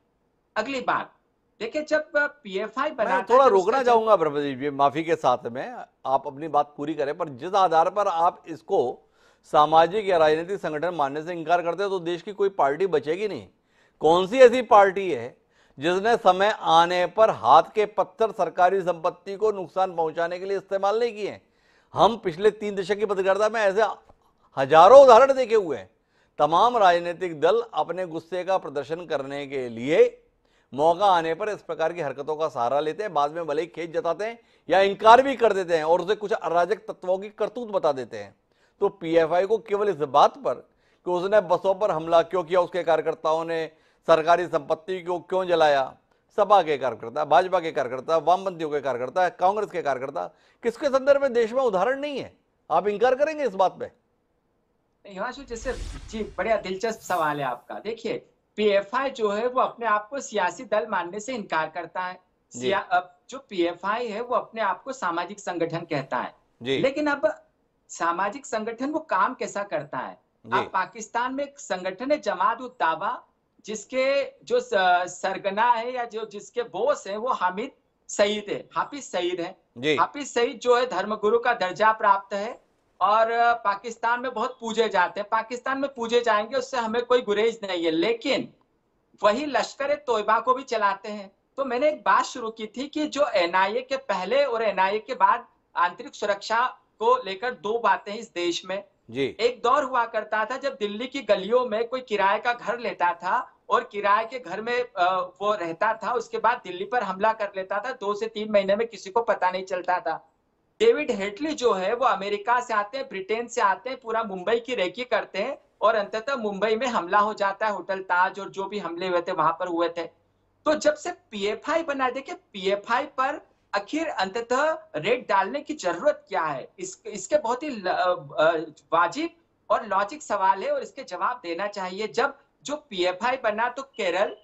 अगली बात देखिए, जब पीएफआई बना, मैं थोड़ा रोकना चाहूंगा ब्रह्मदीप जी, माफी के साथ में, आप अपनी बात पूरी करें, पर जिस आधार पर आप इसको सामाजिक या राजनीतिक संगठन मानने से इंकार करते हो तो देश की कोई पार्टी बचेगी नहीं। कौन सी ऐसी पार्टी है जिसने समय आने पर हाथ के पत्थर सरकारी संपत्ति को नुकसान पहुंचाने के लिए इस्तेमाल नहीं किए? हम पिछले 3 दशक की पत्रकारिता में ऐसे हजारों उदाहरण देखे हुए हैं। तमाम राजनीतिक दल अपने गुस्से का प्रदर्शन करने के लिए मौका आने पर इस प्रकार की हरकतों का सहारा लेते हैं, बाद में भले ही खेद जताते हैं या इंकार भी कर देते हैं और उसे कुछ अराजक तत्वों की करतूत बता देते हैं। तो पीएफआई को केवल इस बात पर कि उसने बसों पर हमला क्यों किया, उसके कार्यकर्ताओं ने सरकारी संपत्ति को क्यों जलाया, सपा के कार्यकर्ता, भाजपा के कार्यकर्ता, वामपंथियों के कार्यकर्ता, कांग्रेस के कार्यकर्ता, किसके संदर्भ में देश में उदाहरण नहीं है? आप इंकार करेंगे इस बात पे? हिमांशु, जैसे जी बड़ा दिलचस्प सवाल है आपका। देखिए, पीएफआई जो है वो अपने आप को सियासी दल मानने से इनकार करता है। जो पीएफआई है वो अपने आप को सामाजिक संगठन कहता है, लेकिन अब सामाजिक संगठन वो काम कैसा करता है? अब पाकिस्तान में एक संगठन है जमात उद दावा, जिसके जो सरगना है या जो जिसके बोस है वो हाफिज सईद है। हाफिज सईद जो है धर्मगुरु का दर्जा प्राप्त है और पाकिस्तान में बहुत पूजे जाते हैं। पाकिस्तान में पूजे जाएंगे, उससे हमें कोई गुरेज नहीं है, लेकिन वही लश्कर तोयबा को भी चलाते हैं। तो मैंने एक बात शुरू की थी कि जो एनआईए के पहले और एनआईए के बाद आंतरिक सुरक्षा को लेकर 2 बातें इस देश में। एक दौर हुआ करता था जब दिल्ली की गलियों में कोई किराए का घर लेता था और किराए के घर में वो रहता था, उसके बाद दिल्ली पर हमला कर लेता था। 2 से 3 महीने में किसी को पता नहीं चलता था। डेविड हेटली जो है वो अमेरिका से आते हैं, ब्रिटेन से आते हैं, पूरा मुंबई की रेकी करते हैं और अंततः मुंबई में हमला हो जाता है, होटल ताज और जो भी हमले हुए थे वहां पर हुए थे। तो जब से पीएफआई बना, देखिए पीएफआई पर आखिर अंततः रेड डालने की जरूरत क्या है? इसके बहुत ही वाजिब और लॉजिक सवाल है और इसके जवाब देना चाहिए। जब जो पीएफआई बना तो केरल,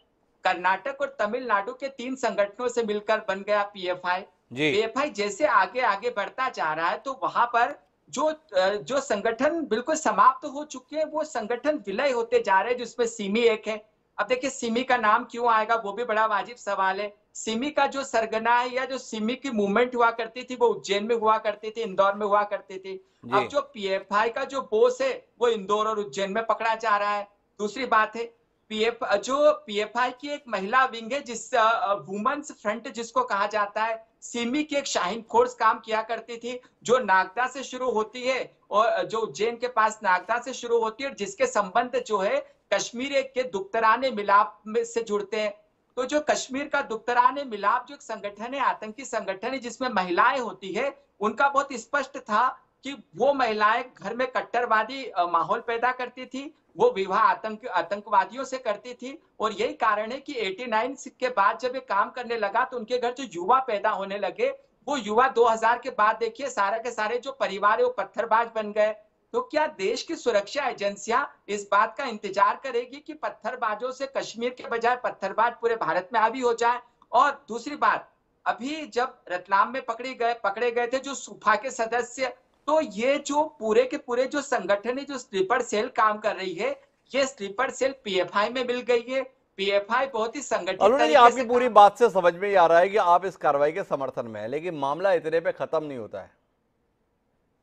कर्नाटक और तमिलनाडु के 3 संगठनों से मिलकर बन गया पीएफआई। पीएफआई जैसे आगे आगे बढ़ता जा रहा है तो वहां पर जो संगठन बिल्कुल समाप्त हो चुके हैं वो संगठन विलय होते जा रहे हैं, जिसमें सिमी एक है। अब देखिए, सिमी का नाम क्यों आएगा वो भी बड़ा वाजिब सवाल है। सिमी का जो सरगना है या जो सिमी की मूवमेंट हुआ करती थी वो उज्जैन में हुआ करती थी, इंदौर में हुआ करती थी। अब जो पीएफआई का जो बोस है वो इंदौर और उज्जैन में पकड़ा जा रहा है। दूसरी बात है, पीएफआई की एक महिला विंग है, जिस वुमेन्स फ्रंट जिसको कहा जाता है। सिमी की एक शाहीन फोर्स काम किया करती थी जो नागदा से शुरू होती है और जो उज्जैन के पास नागदा से शुरू होती है, और जिसके संबंध जो है कश्मीर के दुख्तराने मिलाप में से जुड़ते हैं। तो जो कश्मीर का दुख्तराने मिलाप जो एक संगठन है, आतंकी संगठन है जिसमें महिलाएं होती है, उनका बहुत स्पष्ट था कि वो महिलाएं घर में कट्टरवादी माहौल पैदा करती थी, वो विवाह आतंकवादियों से करती थी। और यही कारण है कि 89 के बाद जब ये काम करने लगा तो उनके घर जो युवा पैदा होने लगे, वो युवा 2000 के बाद देखिए सारे के सारे जो परिवार है वो पत्थरबाज बन गए। तो क्या देश की सुरक्षा एजेंसियां इस बात का इंतजार करेगी कि पत्थरबाजों से कश्मीर के बजाय पत्थरबाज पूरे भारत में हावी हो जाए? और दूसरी बात, अभी जब रतलाम में पकड़े गए थे जो सूफा के सदस्य, तो ये जो पूरे के पूरे जो संगठन है, जो स्लीपर सेल काम कर रही है, ये स्लीपर सेल पीएफआई में मिल गई है। पीएफआई बहुत ही संगठित तरीके से, आपकी पूरी बात से समझ में आ रहा है कि आप इस कार्रवाई के समर्थन में है, लेकिन मामला इतने पे खत्म नहीं होता है।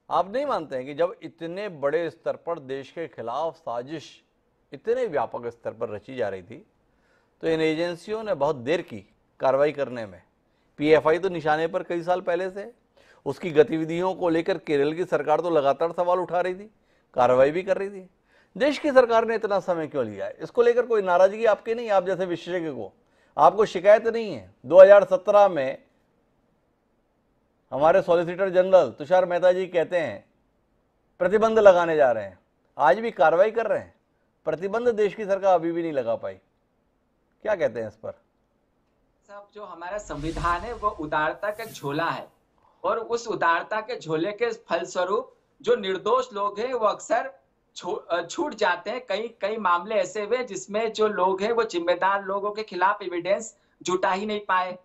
आप नहीं मानते हैं कि जब इतने बड़े स्तर पर देश के खिलाफ साजिश इतने व्यापक स्तर पर रची जा रही थी तो इन एजेंसियों ने बहुत देर की कार्रवाई करने में? पीएफआई तो निशाने पर कई साल पहले से, उसकी गतिविधियों को लेकर केरल की सरकार तो लगातार सवाल उठा रही थी, कार्रवाई भी कर रही थी। देश की सरकार ने इतना समय क्यों लिया है? इसको लेकर कोई नाराजगी आपकी नहीं? आप जैसे विशेषज्ञ को आपको शिकायत नहीं है? 2017 में हमारे सॉलिसिटर जनरल तुषार मेहता जी कहते हैं प्रतिबंध लगाने जा रहे हैं, आज भी कार्रवाई कर रहे हैं। प्रतिबंध देश की सरकार अभी भी नहीं लगा पाई। क्या कहते हैं इस पर? सब जो हमारा संविधान है वो उदारता का झोला है, और उस उदारता के झोले के फलस्वरूप जो निर्दोष लोग हैं वो अक्सर छूट जाते हैं। कई मामले ऐसे हुए जिसमें जो लोग हैं वो जिम्मेदार लोगों के खिलाफ एविडेंस जुटा ही नहीं पाए।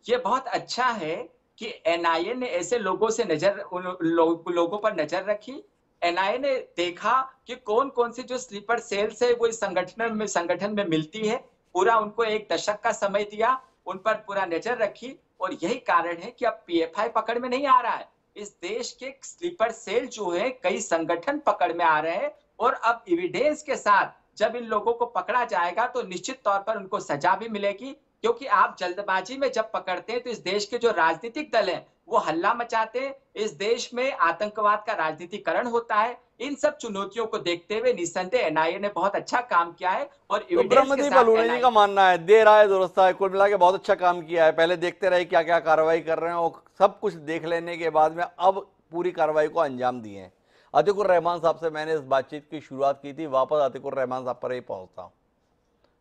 ये बहुत अच्छा है कि एनआईए ने ऐसे लोगों से लोगों पर नजर रखी। एनआईए ने देखा कि कौन कौन सी जो स्लीपर सेल्स है वो इस संगठन में मिलती है। पूरा उनको 1 दशक का समय दिया, उन पर पूरा नजर रखी, और यही कारण है कि अब पीएफआई पकड़ में नहीं आ रहा है। इस देश के स्लीपर सेल जो है कई संगठन पकड़ में आ रहे हैं, और अब एविडेंस के साथ जब इन लोगों को पकड़ा जाएगा तो निश्चित तौर पर उनको सजा भी मिलेगी। क्योंकि आप जल्दबाजी में जब पकड़ते हैं तो इस देश के जो राजनीतिक दल हैं वो हल्ला मचाते हैं, इस देश में आतंकवाद का राजनीतिकरण होता है। इन सब चुनौतियों को देखते हुए निस्संदेह एनआईए ने बहुत अच्छा काम किया है। और तो ब्रह्मदीप अलूने जी का मानना है देर आए दुरुस्त आए, कुल मिला के बहुत अच्छा काम किया है। पहले देखते रहे क्या क्या कार्रवाई कर रहे हैं, और सब कुछ देख लेने के बाद में अब पूरी कार्रवाई को अंजाम दिए हैं। अतिकुर रहमान साहब से मैंने इस बातचीत की शुरुआत की थी, वापस अतिकुर रहमान साहब पर ही पहुंचता हूं।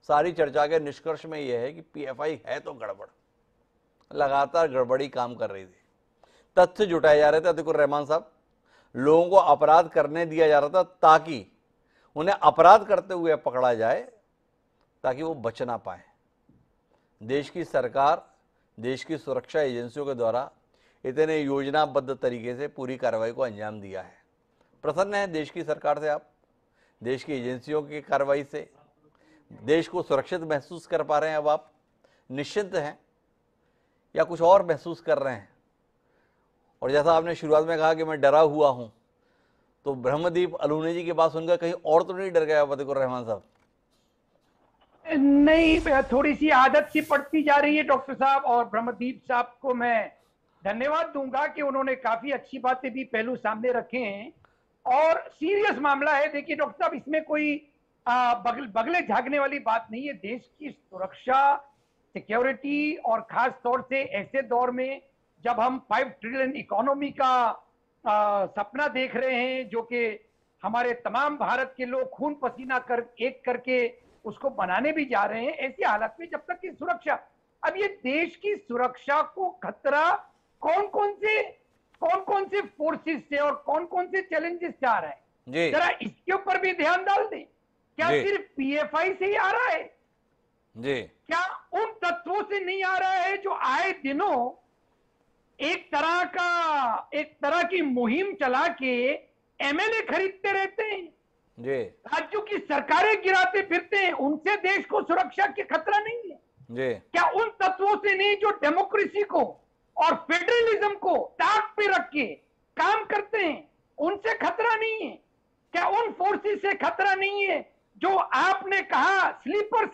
सारी चर्चा के निष्कर्ष में यह है कि पीएफआई है तो गड़बड़, लगातार गड़बड़ी काम कर रही थी। तथ्य जुटाए जा रहे थे अतिकुर रहमान साहब, लोगों को अपराध करने दिया जा रहा था ताकि उन्हें अपराध करते हुए पकड़ा जाए, ताकि वो बच ना पाए। देश की सरकार, देश की सुरक्षा एजेंसियों के द्वारा इतने योजनाबद्ध तरीके से पूरी कार्रवाई को अंजाम दिया है। प्रसन्न है देश की सरकार से आप, देश की एजेंसियों की कार्रवाई से देश को सुरक्षित महसूस कर पा रहे हैं? अब आप निश्चिंत हैं या कुछ और महसूस कर रहे हैं? और जैसा आपने शुरुआत में कहा कि मैं डरा हुआ हूं, तो ब्रह्मदीप अलूने जी की बात सुनकर कहीं और तो नहीं डर गया अतिकुर रहमान साहब? नहीं, थोड़ी सी आदत सी पड़ती जा रही है डॉक्टर साहब। और ब्रह्मदीप साहब को मैं धन्यवाद दूंगा कि उन्होंने काफी अच्छी बातें भी पहलू सामने रखे हैं, और सीरियस मामला है। देखिए डॉक्टर साहब, इसमें कोई बगले झागने वाली बात नहीं है। देश की सुरक्षा, सिक्योरिटी, और खास तौर से ऐसे दौर में जब हम 5 ट्रिलियन इकोनॉमी का सपना देख रहे हैं, जो कि हमारे तमाम भारत के लोग खून पसीना एक करके उसको बनाने भी जा रहे हैं, ऐसी हालत में जब तक की सुरक्षा, अब ये देश की सुरक्षा को खतरा कौन कौन से फोर्सेस से और कौन कौन से चैलेंजेस से आ रहा है, जरा इसके ऊपर भी ध्यान डाल दें। क्या सिर्फ पीएफआई से ही आ रहा है? क्या उन तत्वों से नहीं आ रहा है जो आए दिनों एक तरह की मुहिम चला के एमएलए खरीदते रहते हैं, राज्यों की सरकारें गिराते फिरते हैं? उनसे देश को सुरक्षा के खतरा नहीं है? क्या उन तत्वों से नहीं जो डेमोक्रेसी को और फेडरलिज्म को ताक पे रख के काम करते हैं, उनसे खतरा नहीं है? क्या उन फोर्सेस से खतरा नहीं है जो आपने कहा स्लीपर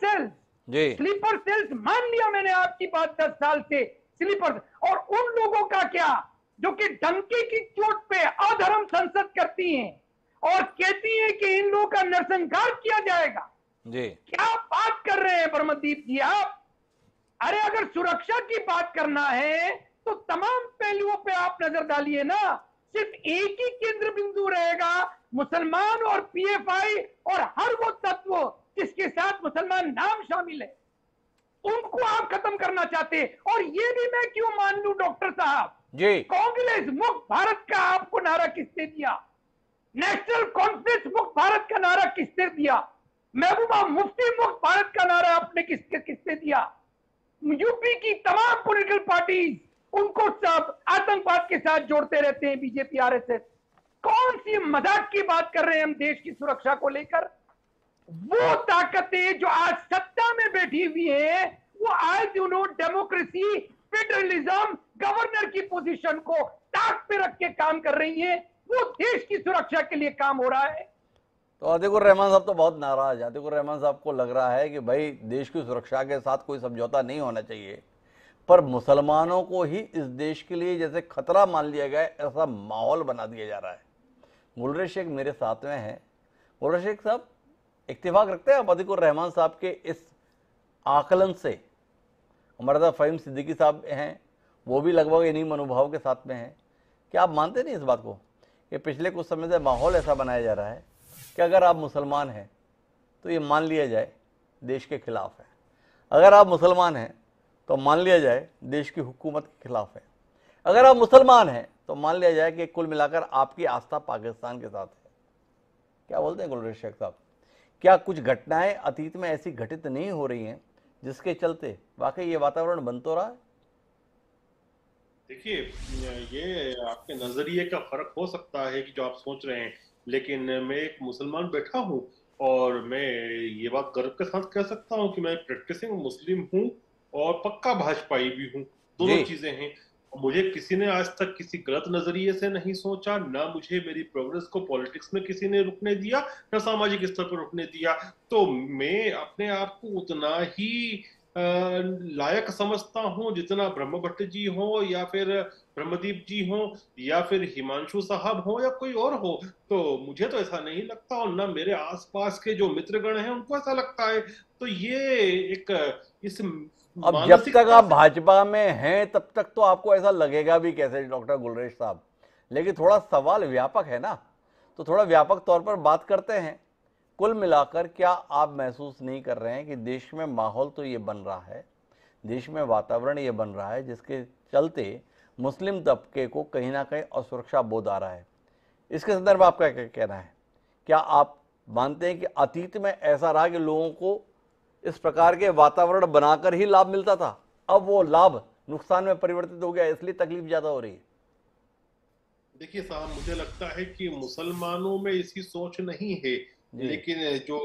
सेल्स मान लिया मैंने आपकी बात 10 साल से स्लीपर, और उन लोगों का क्या जो कि डंके की चोट पे अधर्म संसद करती हैं और कहती हैं कि इन लोगों का नरसंहार किया जाएगा? क्या बात कर रहे हैं ब्रह्मदीप जी आप? अरे अगर सुरक्षा की बात करना है तो तमाम पहलुओं पे आप नजर डालिए ना। सिर्फ एक ही केंद्र बिंदु रहेगा, मुसलमान और पीएफआई, और हर वो तत्व जिसके साथ मुसलमान नाम शामिल है, उनको आप खत्म करना चाहते हैं। और ये भी मैं क्यों मान लूं डॉक्टर साहब, कांग्रेस मुक्त भारत का आपको नारा किसने दिया? नेशनल कॉन्फ्रेंस मुक्त भारत का नारा किसने दिया? महबूबा मुफ्ती मुक्त भारत का नारा आपने किसने दिया? यूपी की तमाम पॉलिटिकल पार्टीज उनको सब आतंकवाद के साथ जोड़ते रहते हैं, बीजेपी आरएसएस। कौन सी मजाक की बात कर रहे हैं हम देश की सुरक्षा को लेकर? वो ताकतें जो आज सत्ता में बैठी हुई है, वो आज दिनों डेमोक्रेसी, फेडरलिज्म, गवर्नर की पोजीशन को ताक पे रख के काम कर रही है। वो देश की सुरक्षा के लिए काम हो रहा है। तो अतिकुर रहमान साहब तो बहुत नाराज है। अतिकुर रहमान साहब को लग रहा है कि भाई देश की सुरक्षा के साथ कोई समझौता नहीं होना चाहिए, पर मुसलमानों को ही इस देश के लिए जैसे खतरा मान लिया गया है, ऐसा माहौल बना दिया जा रहा है। गुलरेज शेख मेरे साथ में हैं। गुलरेज शेख साहब, इत्तेफाक रखते हैं आप अतीकुर रहमान साहब के इस आकलन से? हमारे साथ फ़हीम सिद्दीकी साहब हैं, वो भी लगभग इन्हीं मनोभाव के साथ में हैं। क्या आप मानते नहीं इस बात को कि पिछले कुछ समय से माहौल ऐसा बनाया जा रहा है कि अगर आप मुसलमान हैं तो ये मान लिया जाए देश के खिलाफ है, अगर आप मुसलमान हैं तो मान लिया जाए देश की हुकूमत के खिलाफ है, अगर आप मुसलमान हैं तो मान लिया जाए कि कुल मिलाकर आपकी आस्था पाकिस्तान के साथ है? क्या बोलते हैं गुलरेज शेख साहब? क्या कुछ घटनाएं अतीत में ऐसी घटित नहीं हो रही हैं जिसके चलते वाकई ये वातावरण बन तो रहा है? देखिए, ये आपके नजरिए का फर्क हो सकता है कि जो आप सोच रहे हैं, लेकिन मैं एक मुसलमान बैठा हूँ और मैं ये बात गर्व के साथ कह सकता हूँ कि मैं प्रैक्टिसिंग मुस्लिम हूँ और पक्का भाजपाई भी हूँ। दोनों जी। चीजें हैं। मुझे किसी ने आज तक किसी गलत नजरिए से नहीं सोचा, ना मुझे मेरी प्रोग्रेस को पॉलिटिक्स में किसी ने रुकने दिया, ना सामाजिक स्तर पर रुकने दिया। तो मैं अपने आप को उतना ही लायक समझता हूँ जितना ब्रह्म भट्ट जी हो या फिर ब्रह्मदीप जी हो या फिर हिमांशु साहब हो या कोई और हो। तो मुझे तो ऐसा नहीं लगता और ना मेरे आसपास के जो मित्रगण हैं उनको ऐसा लगता है। तो ये एक इस अब जब तक आप भाजपा में हैं तब तक तो आपको ऐसा लगेगा भी कैसे डॉक्टर गुलरेज साहब, लेकिन थोड़ा सवाल व्यापक है ना, तो थोड़ा व्यापक तौर पर बात करते हैं। कुल मिलाकर क्या आप महसूस नहीं कर रहे हैं कि देश में माहौल तो ये बन रहा है, देश में वातावरण ये बन रहा है जिसके चलते मुस्लिम तबके को कहीं ना कहीं असुरक्षा बोध आ रहा है? इसके संदर्भ में आपका क्या कहना है? क्या आप मानते हैं कि अतीत में ऐसा रहा कि लोगों को इस प्रकार के वातावरण बनाकर ही लाभ मिलता था, अब वो लाभ नुकसान में परिवर्तित हो गया, इसलिए तकलीफ ज्यादा हो रही है? देखिए साहब, मुझे लगता है कि मुसलमानों में इसकी सोच नहीं है, लेकिन जो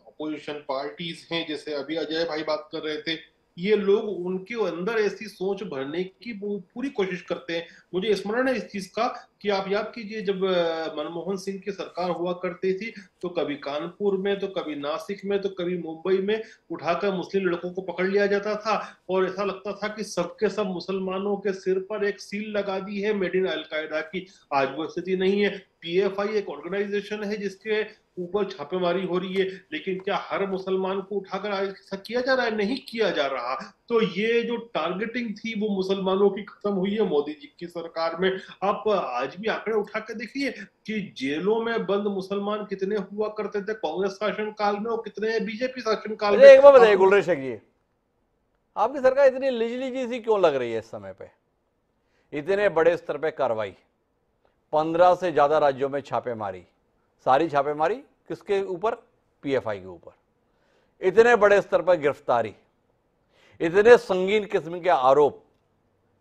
अपोजिशन पार्टीज हैं, जैसे अभी अजय भाई बात कर रहे थे, ये लोग उनके अंदर ऐसी सोच भरने की पूरी कोशिश करते हैं। मुझे स्मरण है इस चीज का कि आप याद कीजिए, जब मनमोहन सिंह की सरकार हुआ करती थी तो कभी कानपुर में, तो कभी नासिक में, तो कभी मुंबई में उठाकर मुस्लिम लड़कों को पकड़ लिया जाता था और ऐसा लगता था कि सबके सब मुसलमानों के सिर पर एक सील लगा दी है मेड इन अलकायदा की। आज वो स्थिति नहीं है। पीएफआई एक ऑर्गेनाइजेशन है जिसके ऊपर छापेमारी हो रही है, लेकिन क्या हर मुसलमान को उठाकर ऐसा किया जा रहा है? नहीं किया जा रहा। तो ये जो टारगेटिंग थी वो मुसलमानों की खत्म हुई है मोदी जी की सरकार में। आप आज भी आंकड़े उठा के देखिए कि जेलों में बंद मुसलमान कितने हुआ करते थे कांग्रेस शासन काल में और कितने बीजेपी शासन काल में। एक बार बताइए गुलरेज शेख जी, आपकी सरकार इतनी लिजली सी क्यों लग रही है इस समय पे? इतने बड़े स्तर पे कार्रवाई, 15 से ज्यादा राज्यों में छापेमारी, सारी छापेमारी किसके ऊपर? पीएफआई के ऊपर। इतने बड़े स्तर पर गिरफ्तारी, इतने संगीन किस्म के आरोप,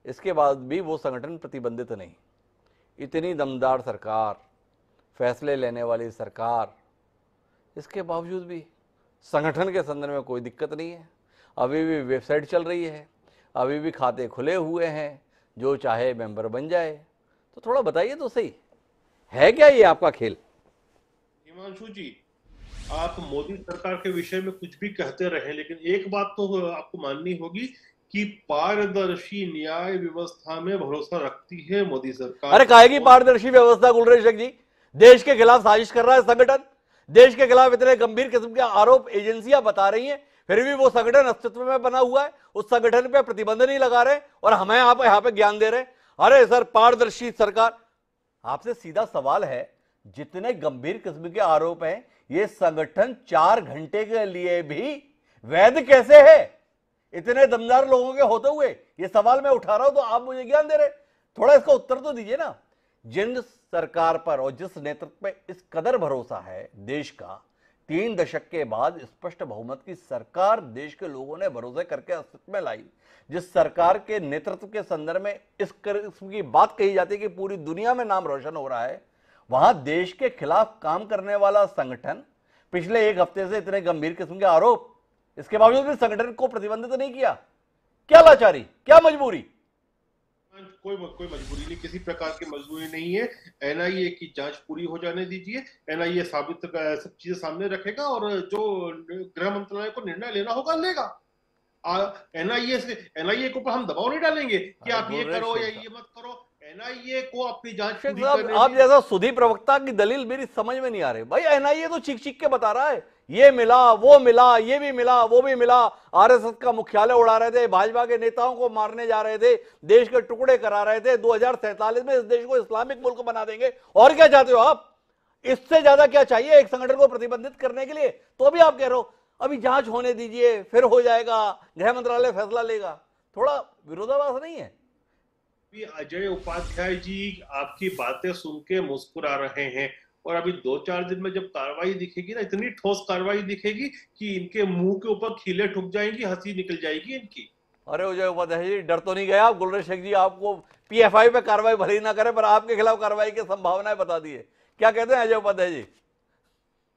इसके बाद भी वो संगठन प्रतिबंधित नहीं। इतनी दमदार सरकार, फैसले लेने वाली सरकार, इसके बावजूद भी संगठन के संदर्भ में कोई दिक्कत नहीं है। अभी भी वेबसाइट चल रही है, अभी भी खाते खुले हुए हैं, जो चाहे मेंबर बन जाए। तो थोड़ा बताइए तो सही, है क्या ये आपका खेल? हिमांशु जी, आप मोदी सरकार के विषय में कुछ भी कहते रहे, लेकिन एक बात तो आपको माननी होगी कि पारदर्शी न्याय व्यवस्था में भरोसा रखती है मोदी सरकार। अरे काहे की पारदर्शी व्यवस्था गुलरेज शेख जी? देश के खिलाफ साजिश कर रहा है संगठन, देश के खिलाफ इतने गंभीर किस्म के आरोप एजेंसियां बता रही हैं, फिर भी वो संगठन अस्तित्व में बना हुआ है, उस संगठन पे प्रतिबंध नहीं लगा रहे और हमें आप यहाँ पे ज्ञान दे रहे। अरे सर, पारदर्शी सरकार, आपसे सीधा सवाल है, जितने गंभीर किस्म के आरोप हैं, ये संगठन 4 घंटे के लिए भी वैध कैसे है इतने दमदार लोगों के होते हुए? ये सवाल मैं उठा रहा हूं तो आप मुझे ज्ञान दे रहे, थोड़ा इसका उत्तर तो दीजिए ना। जिन सरकार पर और जिस नेतृत्व पे इस कदर भरोसा है देश का, 3 दशक के बाद स्पष्ट बहुमत की सरकार देश के लोगों ने भरोसे करके अस्तित्व में लाई, जिस सरकार के नेतृत्व के संदर्भ में इस किस्म की बात कही जाती है कि पूरी दुनिया में नाम रोशन हो रहा है, वहां देश के खिलाफ काम करने वाला संगठन, पिछले 1 हफ्ते से इतने गंभीर किस्म के आरोप, इसके बावजूद भी संगठन को प्रतिबंधित नहीं किया। क्या लाचारी, क्या मजबूरी? कोई मजबूरी नहीं, किसी प्रकार की मजबूरी नहीं है। एनआईए की जांच पूरी हो जाने दीजिए, एनआईए साबित सब चीजें सामने रखेगा और जो गृह मंत्रालय को निर्णय लेना होगा लेगा। एनआईए के ऊपर हम दबाव नहीं डालेंगे कि आप ये करो या ये मत करो। एनआईए को अपनी जांच पूरी करने आप जैसा सुधी प्रवक्ता की दलील मेरी समझ में नहीं आ रही। भाई एनआईए तो चीख चीख के बता रहा है, ये मिला, वो मिला, ये भी मिला, वो भी मिला, आरएसएस का मुख्यालय उड़ा रहे थे, भाजपा के नेताओं को मारने जा रहे थे, देश के टुकड़े करा रहे थे, 2047 में इस देश को इस्लामिक मुल्क बना देंगे। और क्या चाहते हो आप? इससे ज्यादा क्या चाहिए एक संगठन को प्रतिबंधित करने के लिए? तो भी आप कह रहे हो अभी जांच होने दीजिए, फिर हो जाएगा, गृह मंत्रालय फैसला लेगा। थोड़ा विरोधाभास नहीं है? अजय उपाध्याय जी आपकी बातें सुन के मुस्कुरा रहे हैं, और अभी 2-4 दिन में जब कार्रवाई दिखेगी ना, इतनी ठोस कार्रवाई दिखेगी कि इनके मुंह के ऊपर खीले ठुक जाएंगी, हंसी निकल जाएगी इनकी। अरे अजय उपाध्याय जी, डर तो नहीं गया आप? गुलरेज शेख जी आपको पीएफआई पे कार्रवाई भले ही ना करे, पर आपके खिलाफ कार्रवाई की संभावनाएं बता दी है। क्या कहते हैं अजय उपाध्याय जी?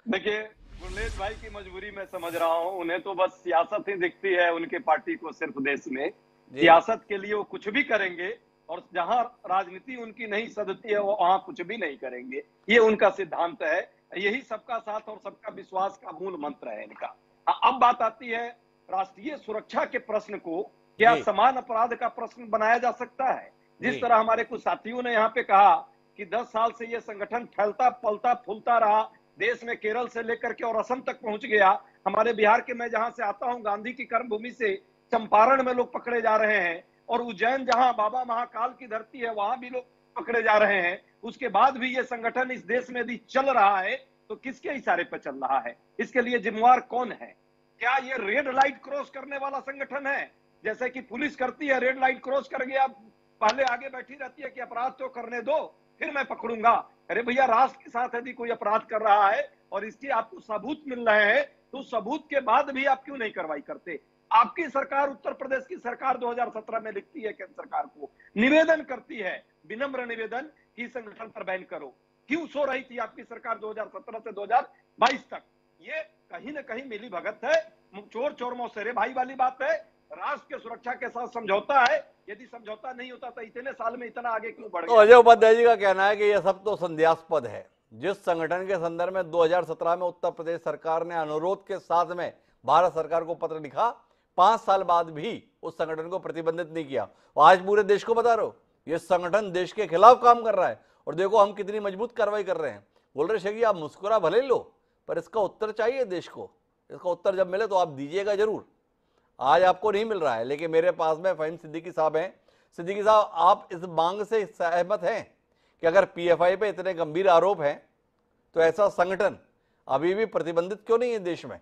देखिए, गुरलेश भाई की मजबूरी मैं समझ रहा हूं। उन्हें तो बस सियासत ही दिखती है उनके पार्टी को, सिर्फ देश में सियासत के लिए वो कुछ भी करेंगे, और जहां राजनीति उनकी नहीं सदती है वो वहां कुछ भी नहीं करेंगे। ये उनका सिद्धांत है। यही सबका साथ और सबका विश्वास का मूल मंत्र है इनका। अब बात आती है राष्ट्रीय सुरक्षा के प्रश्न को, क्या समान अपराध का प्रश्न बनाया जा सकता है? जिस तरह हमारे कुछ साथियों ने यहाँ पे कहा कि 10 साल से ये संगठन फैलता पलता फूलता रहा, देश में केरल से लेकर के और असम तक पहुंच गया। हमारे बिहार के, मैं जहां से आता हूं, गांधी की कर्मभूमि से चंपारण में लोग पकड़े जा रहे हैं, और उज्जैन जहां बाबा महाकाल की धरती है वहां भी लोग पकड़े जा रहे हैं। उसके बाद भी ये संगठन इस देश में यदि चल रहा है तो किसके इशारे पर चल रहा है? इसके लिए जिम्मेवार कौन है? क्या ये रेड लाइट क्रॉस करने वाला संगठन है? जैसे कि पुलिस करती है, रेड लाइट क्रॉस कर गया, पहले आगे बैठी रहती है कि अपराध तो करने दो फिर मैं पकड़ूंगा। अरे भैया, राष्ट्र के साथ यदि कोई अपराध कर रहा है और इसके आपको सबूत मिल रहे हैं, तो सबूत के बाद भी आप क्यों नहीं कार्रवाई करते? आपकी सरकार, उत्तर प्रदेश की सरकार 2017 में लिखती है केंद्र सरकार को, निवेदन करती है, विनम्र निवेदन कि संगठन पर बैन करो। क्यों सो रही थी आपकी सरकार 2017 से 2022 तक? ये कहीं ना कहीं मिली भगत है, चोर चोर मौसेरे भाई वाली बात है। राष्ट्र के सुरक्षा के साथ समझौता है, यदि समझौता नहीं होता तो इतने साल में इतना आगे क्यों बढ़ गया? तो अजय उपाध्याय जी का कहना है कि यह सब तो संदेहास्पद है। जिस संगठन के संदर्भ में 2017 में उत्तर प्रदेश सरकार ने अनुरोध के साथ में भारत सरकार को पत्र लिखा, 5 साल बाद भी उस संगठन को प्रतिबंधित नहीं किया। आज पूरे देश को बता रहे हो ये संगठन देश के खिलाफ काम कर रहा है, और देखो हम कितनी मजबूत कार्रवाई कर रहे हैं। गुलरेज शेख जी, आप मुस्कुरा भले लो, पर इसका उत्तर चाहिए देश को। इसका उत्तर जब मिले तो आप दीजिएगा जरूर। आज आपको नहीं मिल रहा है, लेकिन मेरे पास में फहीम सिद्दीकी साहब हैं। सिद्दीकी साहब, आप इस मांग से सहमत हैं कि अगर पीएफआई पे इतने गंभीर आरोप हैं तो ऐसा संगठन अभी भी प्रतिबंधित क्यों नहीं है देश में?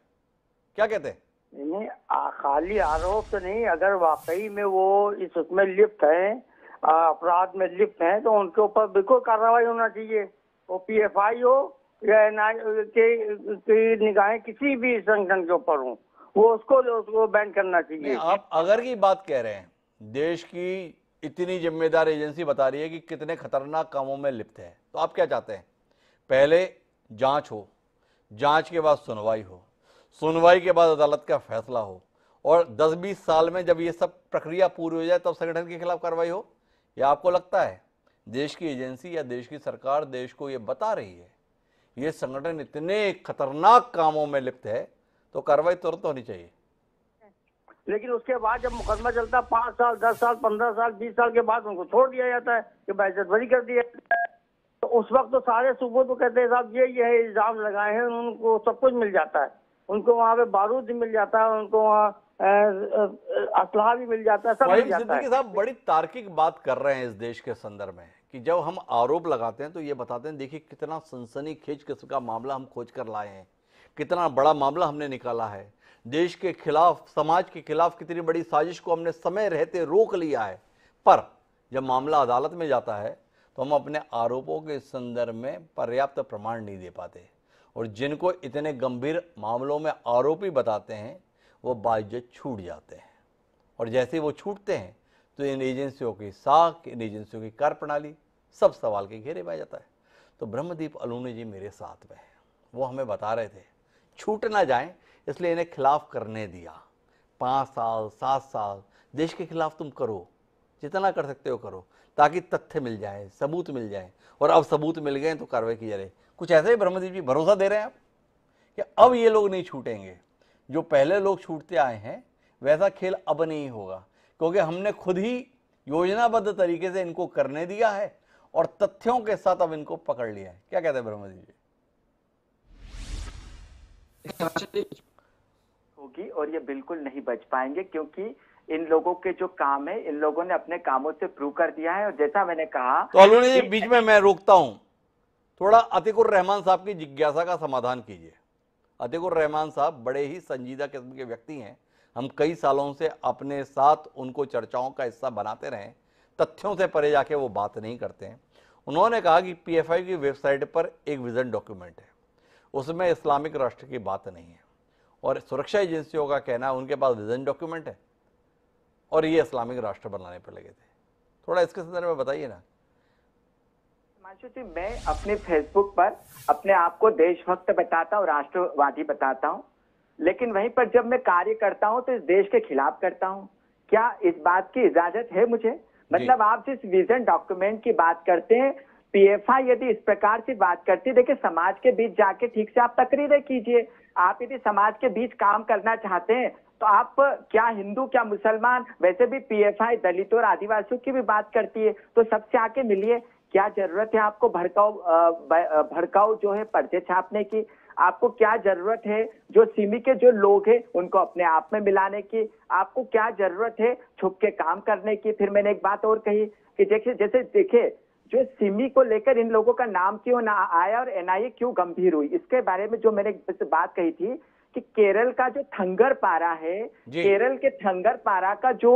क्या कहते हैं? नहीं, खाली आरोप तो नहीं, अगर वाकई में वो इस उसमें लिप्त हैं, अपराध में लिप्त हैं, तो उनके ऊपर बिल्कुल कार्रवाई होना चाहिए। वो पीएफआई हो या एनआईए की निगाहें किसी भी संगठन के ऊपर हो, वो उसको बैन करना चाहिए। आप अगर की बात कह रहे हैं, देश की इतनी जिम्मेदार एजेंसी बता रही है कि कितने खतरनाक कामों में लिप्त है, तो आप क्या चाहते हैं? पहले जांच हो, जांच के बाद सुनवाई हो, सुनवाई के बाद अदालत का फैसला हो, और 10-20 साल में जब ये सब प्रक्रिया पूरी हो जाए तब संगठन के खिलाफ कार्रवाई हो? या आपको लगता है देश की एजेंसी या देश की सरकार देश को ये बता रही है ये संगठन इतने खतरनाक कामों में लिप्त है तो कार्रवाई तुरंत होनी चाहिए? लेकिन उसके बाद जब मुकदमा चलता 5 साल, 10 साल, 15 साल, 20 साल के बाद उनको छोड़ दिया जाता है कि बेइज्जती कर दिया, तो उस वक्त तो सारे सूबों तो कहते हैं साहब ये इल्जाम लगाए हैं, उनको सब कुछ मिल जाता है, उनको वहाँ पे बारूद भी मिल जाता है, उनको वहाँ असलहा भी मिल जाता है, सब मिल जाता है। साहब बड़ी तार्किक बात कर रहे हैं इस देश के संदर्भ में कि जब हम आरोप लगाते हैं तो ये बताते हैं देखिए कितना सनसनीखेज किस्म का मामला हम खोज कर लाए हैं, कितना बड़ा मामला हमने निकाला है, देश के खिलाफ, समाज के खिलाफ कितनी बड़ी साजिश को हमने समय रहते रोक लिया है। पर जब मामला अदालत में जाता है तो हम अपने आरोपों के संदर्भ में पर्याप्त प्रमाण नहीं दे पाते, और जिनको इतने गंभीर मामलों में आरोपी बताते हैं वो बाइज्जत छूट जाते हैं, और जैसे वो छूटते हैं तो इन एजेंसियों की साख, इन एजेंसियों की कार्यप्रणाली सब सवाल के घेरे में आ जाता है। तो ब्रह्मदीप अलूनी जी मेरे साथ में हैं, वो हमें बता रहे थे छूट ना जाए इसलिए इन्हें खिलाफ करने दिया। 5 साल 7 साल देश के खिलाफ तुम करो, जितना कर सकते हो करो, ताकि तथ्य मिल जाए, सबूत मिल जाए, और अब सबूत मिल गए तो कार्रवाई की जा रही। कुछ ऐसे ही ब्रह्मदीप जी भरोसा दे रहे हैं आप कि अब ये लोग नहीं छूटेंगे? जो पहले लोग छूटते आए हैं वैसा खेल अब नहीं होगा, क्योंकि हमने खुद ही योजनाबद्ध तरीके से इनको करने दिया है और तथ्यों के साथ अब इनको पकड़ लिया है। क्या कहते हैं ब्रह्मदीप जी? होगी और ये बिल्कुल नहीं बच पाएंगे, क्योंकि इन लोगों के जो काम है, इन लोगों ने अपने कामों से प्रूव कर दिया है। और जैसा मैंने कहा, तो अलोनी जी बीच में मैं रोकता हूं, थोड़ा अतीकुर रहमान साहब की जिज्ञासा का समाधान कीजिए। अतीकुर रहमान साहब बड़े ही संजीदा किस्म के व्यक्ति हैं, हम कई सालों से अपने साथ उनको चर्चाओं का हिस्सा बनाते रहे, तथ्यों से परे जाके वो बात नहीं करते हैं। उन्होंने कहा कि पीएफआई की वेबसाइट पर एक विजन डॉक्यूमेंट है, उसमें इस्लामिक राष्ट्र की बात नहीं है, और सुरक्षा एजेंसियों का कहना है उनके पास विजन डॉक्यूमेंट है और ये इस्लामिक राष्ट्र बनाने पर लगे थे। थोड़ा इसके संदर्भ में बताइए ना। हिमांशु जी, मैं अपने फेसबुक पर अपने आप को देशभक्त बताता हूँ, राष्ट्रवादी बताता हूँ, लेकिन वहीं पर जब मैं कार्य करता हूँ तो इस देश के खिलाफ करता हूँ। क्या इस बात की इजाजत है मुझे? मतलब आप जिस विजन डॉक्यूमेंट की बात करते हैं, पीएफआई यदि इस प्रकार से बात करती है, देखिए समाज के बीच जाके ठीक से आप तकरीरें कीजिए। आप यदि समाज के बीच काम करना चाहते हैं तो आप क्या हिंदू क्या मुसलमान, वैसे भी पीएफआई दलितों और आदिवासियों की भी बात करती है, तो सबसे आके मिलिए। क्या जरूरत है आपको भड़काऊ जो है पर्चे छापने की? आपको क्या जरूरत है जो सिमी के जो लोग हैं उनको अपने आप में मिलाने की? आपको क्या जरूरत है छुप के काम करने की? फिर मैंने एक बात और कही कि देखिए जो सिमी को लेकर इन लोगों का नाम क्यों ना आया और एनआईए क्यों गंभीर हुई, इसके बारे में जो मैंने बात कही थी कि केरल का जो थंगरपारा है, केरल के थंगरपारा का जो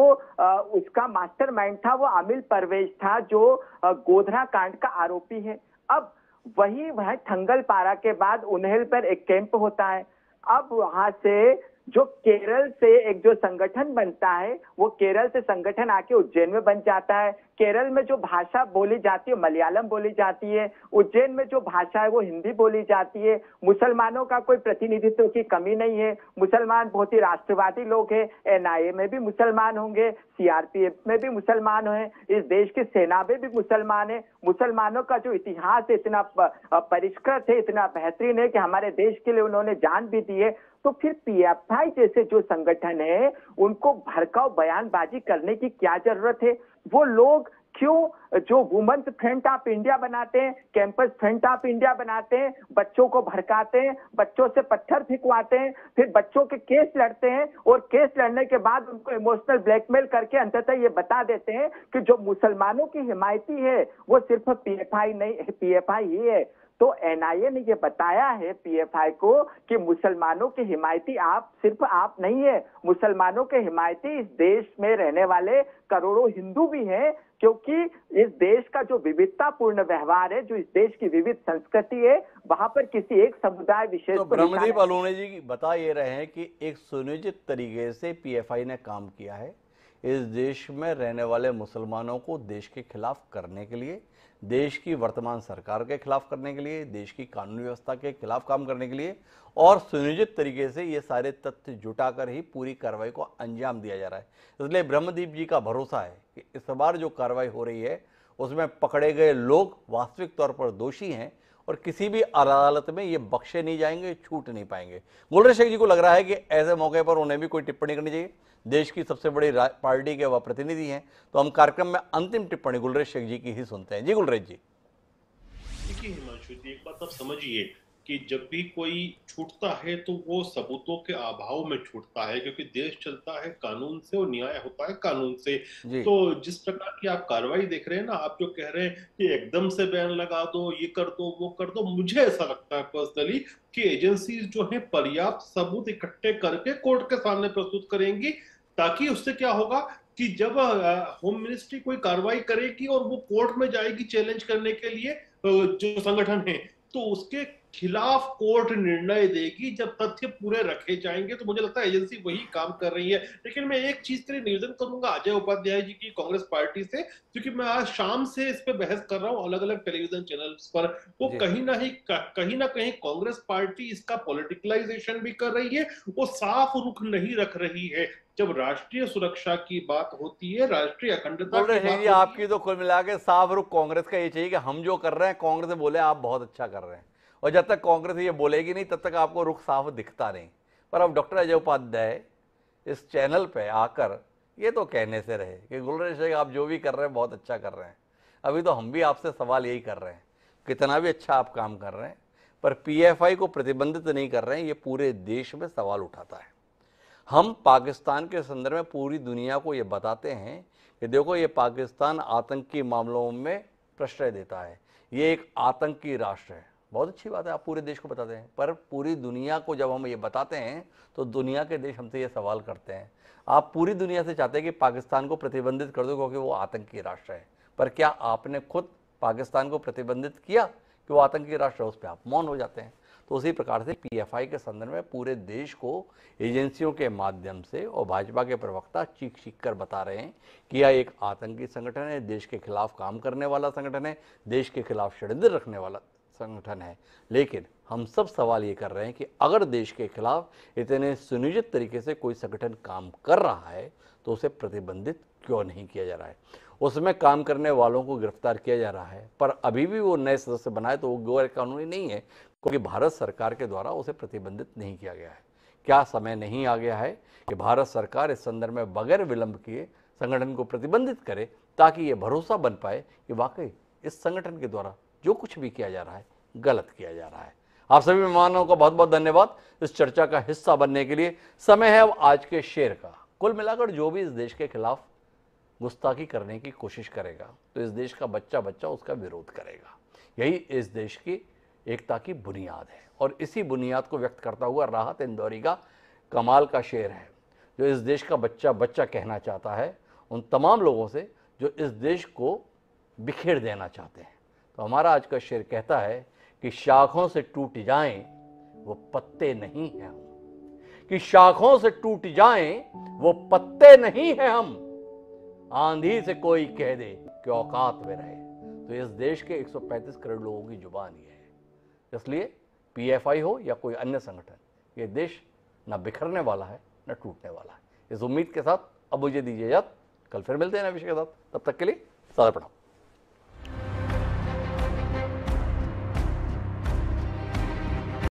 उसका मास्टरमाइंड था वो अमिल परवेज था, जो गोधरा कांड का आरोपी है। अब वही वह थंगलपारा के बाद उन्हेल पर एक कैंप होता है। अब वहां से जो केरल से एक जो संगठन बनता है, वो केरल से संगठन आके उज्जैन में बन जाता है। केरल में जो भाषा बोली जाती है मलयालम बोली जाती है, उज्जैन में जो भाषा है वो हिंदी बोली जाती है। मुसलमानों का कोई प्रतिनिधित्व की कमी नहीं है, मुसलमान बहुत ही राष्ट्रवादी लोग हैं। एनआईए में भी मुसलमान होंगे, सीआरपीएफ में भी मुसलमान हैं, इस देश की सेना में भी मुसलमान है। मुसलमानों का जो इतिहास है इतना परिष्कृत है, इतना बेहतरीन है कि हमारे देश के लिए उन्होंने जान भी दी है। तो फिर पीएफआई जैसे जो संगठन है उनको भड़काऊ बयानबाजी करने की क्या जरूरत है? वो लोग क्यों जो वुमेन्स फ्रंट ऑफ इंडिया बनाते हैं, कैंपस फ्रंट ऑफ इंडिया बनाते हैं, बच्चों को भड़काते हैं, बच्चों से पत्थर फिकवाते हैं, फिर बच्चों के केस लड़ते हैं और केस लड़ने के बाद उनको इमोशनल ब्लैकमेल करके अंततः ये बता देते हैं कि जो मुसलमानों की हिमायती है वो सिर्फ पीएफआई नहीं, पीएफआई ही है। तो एनआईए ने ये बताया है पीएफआई को कि मुसलमानों के हिमायती सिर्फ आप नहीं है, मुसलमानों के हिमायती इस देश में रहने वाले करोड़ों हिंदू भी हैं, क्योंकि इस देश का जो विविधतापूर्ण व्यवहार है, जो इस देश की विविध संस्कृति है, वहां पर किसी एक समुदाय विशेष तो ब्रह्मदीप अलोनी जी बता ये रहे हैं कि एक सुनिश्चित तरीके से पीएफआई ने काम किया है इस देश में रहने वाले मुसलमानों को देश के खिलाफ करने के लिए, देश की वर्तमान सरकार के खिलाफ करने के लिए, देश की कानून व्यवस्था के खिलाफ काम करने के लिए, और सुनियोजित तरीके से ये सारे तथ्य जुटाकर ही पूरी कार्रवाई को अंजाम दिया जा रहा है। इसलिए ब्रह्मदीप जी का भरोसा है कि इस बार जो कार्रवाई हो रही है उसमें पकड़े गए लोग वास्तविक तौर पर दोषी हैं और किसी भी अदालत में ये बख्शे नहीं जाएंगे, छूट नहीं पाएंगे। गुलरेज शेख जी को लग रहा है कि ऐसे मौके पर उन्हें भी कोई टिप्पणी करनी चाहिए, देश की सबसे बड़ी पार्टी के वह प्रतिनिधि हैं, तो हम कार्यक्रम में अंतिम टिप्पणी गुलरेज शेख जी की ही सुनते हैं। जी गुलरेज जी। देखिए हिमांशु जी, एक बात आप समझिए कि जब भी कोई छूटता है तो वो सबूतों के अभाव में छूटता है, क्योंकि देश चलता है कानून से और न्याय होता है कानून से। तो जिस प्रकार की आप कार्रवाई देख रहे हैं ना, आप जो कह रहे हैं कि एकदम से बैन लगा दो, ये कर दो, वो कर दो, मुझे ऐसा लगता है पर्सनली कि एजेंसीज जो है पर्याप्त सबूत इकट्ठे करके कोर्ट के सामने प्रस्तुत करेंगी, ताकि उससे क्या होगा कि जब होम मिनिस्ट्री कोई कार्रवाई करेगी और वो कोर्ट में जाएगी चैलेंज करने के लिए जो संगठन है, तो उसके खिलाफ कोर्ट निर्णय देगी जब तथ्य पूरे रखे जाएंगे। तो मुझे लगता है एजेंसी वही काम कर रही है। लेकिन मैं एक चीज के लिए निवेदन करूंगा अजय उपाध्याय जी की कांग्रेस पार्टी से, क्योंकि मैं आज शाम से इस पे बहस कर रहा हूं अलग अलग टेलीविजन चैनल्स पर, वो कहीं ना कहीं कांग्रेस पार्टी इसका पॉलिटिकलाइजेशन भी कर रही है, वो साफ रुख नहीं रख रही है। जब राष्ट्रीय सुरक्षा की बात होती है, राष्ट्रीय अखंडता की बात होती है, आपकी तो कुल मिला के साफ रुख कांग्रेस का ये चाहिए कि हम जो कर रहे हैं कांग्रेस बोले आप बहुत अच्छा कर रहे हैं, और जब तक कांग्रेस ये बोलेगी नहीं तब तक आपको रुख साफ दिखता नहीं। पर अब डॉक्टर अजय उपाध्याय इस चैनल पे आकर ये तो कहने से रहे कि गुलशन शेख आप जो भी कर रहे हैं बहुत अच्छा कर रहे हैं। अभी तो हम भी आपसे सवाल यही कर रहे हैं, कितना भी अच्छा आप काम कर रहे हैं, पर पीएफआई को प्रतिबंधित नहीं कर रहे हैं, ये पूरे देश में सवाल उठाता है। हम पाकिस्तान के संदर्भ में पूरी दुनिया को ये बताते हैं कि देखो ये पाकिस्तान आतंकी मामलों में प्रश्रय देता है, ये एक आतंकी राष्ट्र है। बहुत अच्छी बात है, आप पूरे देश को बताते हैं, पर पूरी दुनिया को जब हम ये बताते हैं तो दुनिया के देश हमसे ये सवाल करते हैं, आप पूरी दुनिया से चाहते हैं कि पाकिस्तान को प्रतिबंधित कर दो क्योंकि वो आतंकी राष्ट्र है, पर क्या आपने खुद पाकिस्तान को प्रतिबंधित किया कि वो आतंकी राष्ट्र है? उस पर आप मौन हो जाते हैं। तो उसी प्रकार से पीएफआई के संदर्भ में पूरे देश को एजेंसियों के माध्यम से और भाजपा के प्रवक्ता चीख चीख कर बता रहे हैं कि यह एक आतंकी संगठन है, देश के खिलाफ काम करने वाला संगठन है, देश के खिलाफ षड्यंत्र रखने वाला संगठन है। लेकिन हम सब सवाल ये कर रहे हैं कि अगर देश के खिलाफ इतने सुनियोजित तरीके से कोई संगठन काम कर रहा है तो उसे प्रतिबंधित क्यों नहीं किया जा रहा है? उसमें काम करने वालों को गिरफ्तार किया जा रहा है, पर अभी भी वो नए सदस्य बनाए तो वो गैर कानूनी नहीं है क्योंकि भारत सरकार के द्वारा उसे प्रतिबंधित नहीं किया गया है। क्या समय नहीं आ गया है कि भारत सरकार इस संदर्भ में बगैर विलंब किए संगठन को प्रतिबंधित करे ताकि ये भरोसा बन पाए कि वाकई इस संगठन के द्वारा जो कुछ भी किया जा रहा है गलत किया जा रहा है। आप सभी मेहमानों का बहुत बहुत धन्यवाद इस चर्चा का हिस्सा बनने के लिए। समय है अब आज के शेर का। कुल मिलाकर जो भी इस देश के खिलाफ गुस्ताखी करने की कोशिश करेगा तो इस देश का बच्चा बच्चा उसका विरोध करेगा। यही इस देश की एकता की बुनियाद है और इसी बुनियाद को व्यक्त करता हुआ राहत इंदौरी का कमाल का शेर है, जो इस देश का बच्चा बच्चा कहना चाहता है उन तमाम लोगों से जो इस देश को बिखेर देना चाहते हैं। तो हमारा आज का शेर कहता है कि शाखों से टूट जाएं वो पत्ते नहीं हैं हम, कि शाखों से टूट जाएं वो पत्ते नहीं हैं हम, आंधी से कोई कह दे कि औकात में रहे। तो इस देश के 135 करोड़ लोगों की जुबान ये है। इसलिए पीएफआई हो या कोई अन्य संगठन, ये देश न बिखरने वाला है न टूटने वाला है। इस उम्मीद के साथ अब मुझे दीजिए इजाजत, कल फिर मिलते हैं नए विषय के साथ। तब तक के लिए सादर प्रणाम।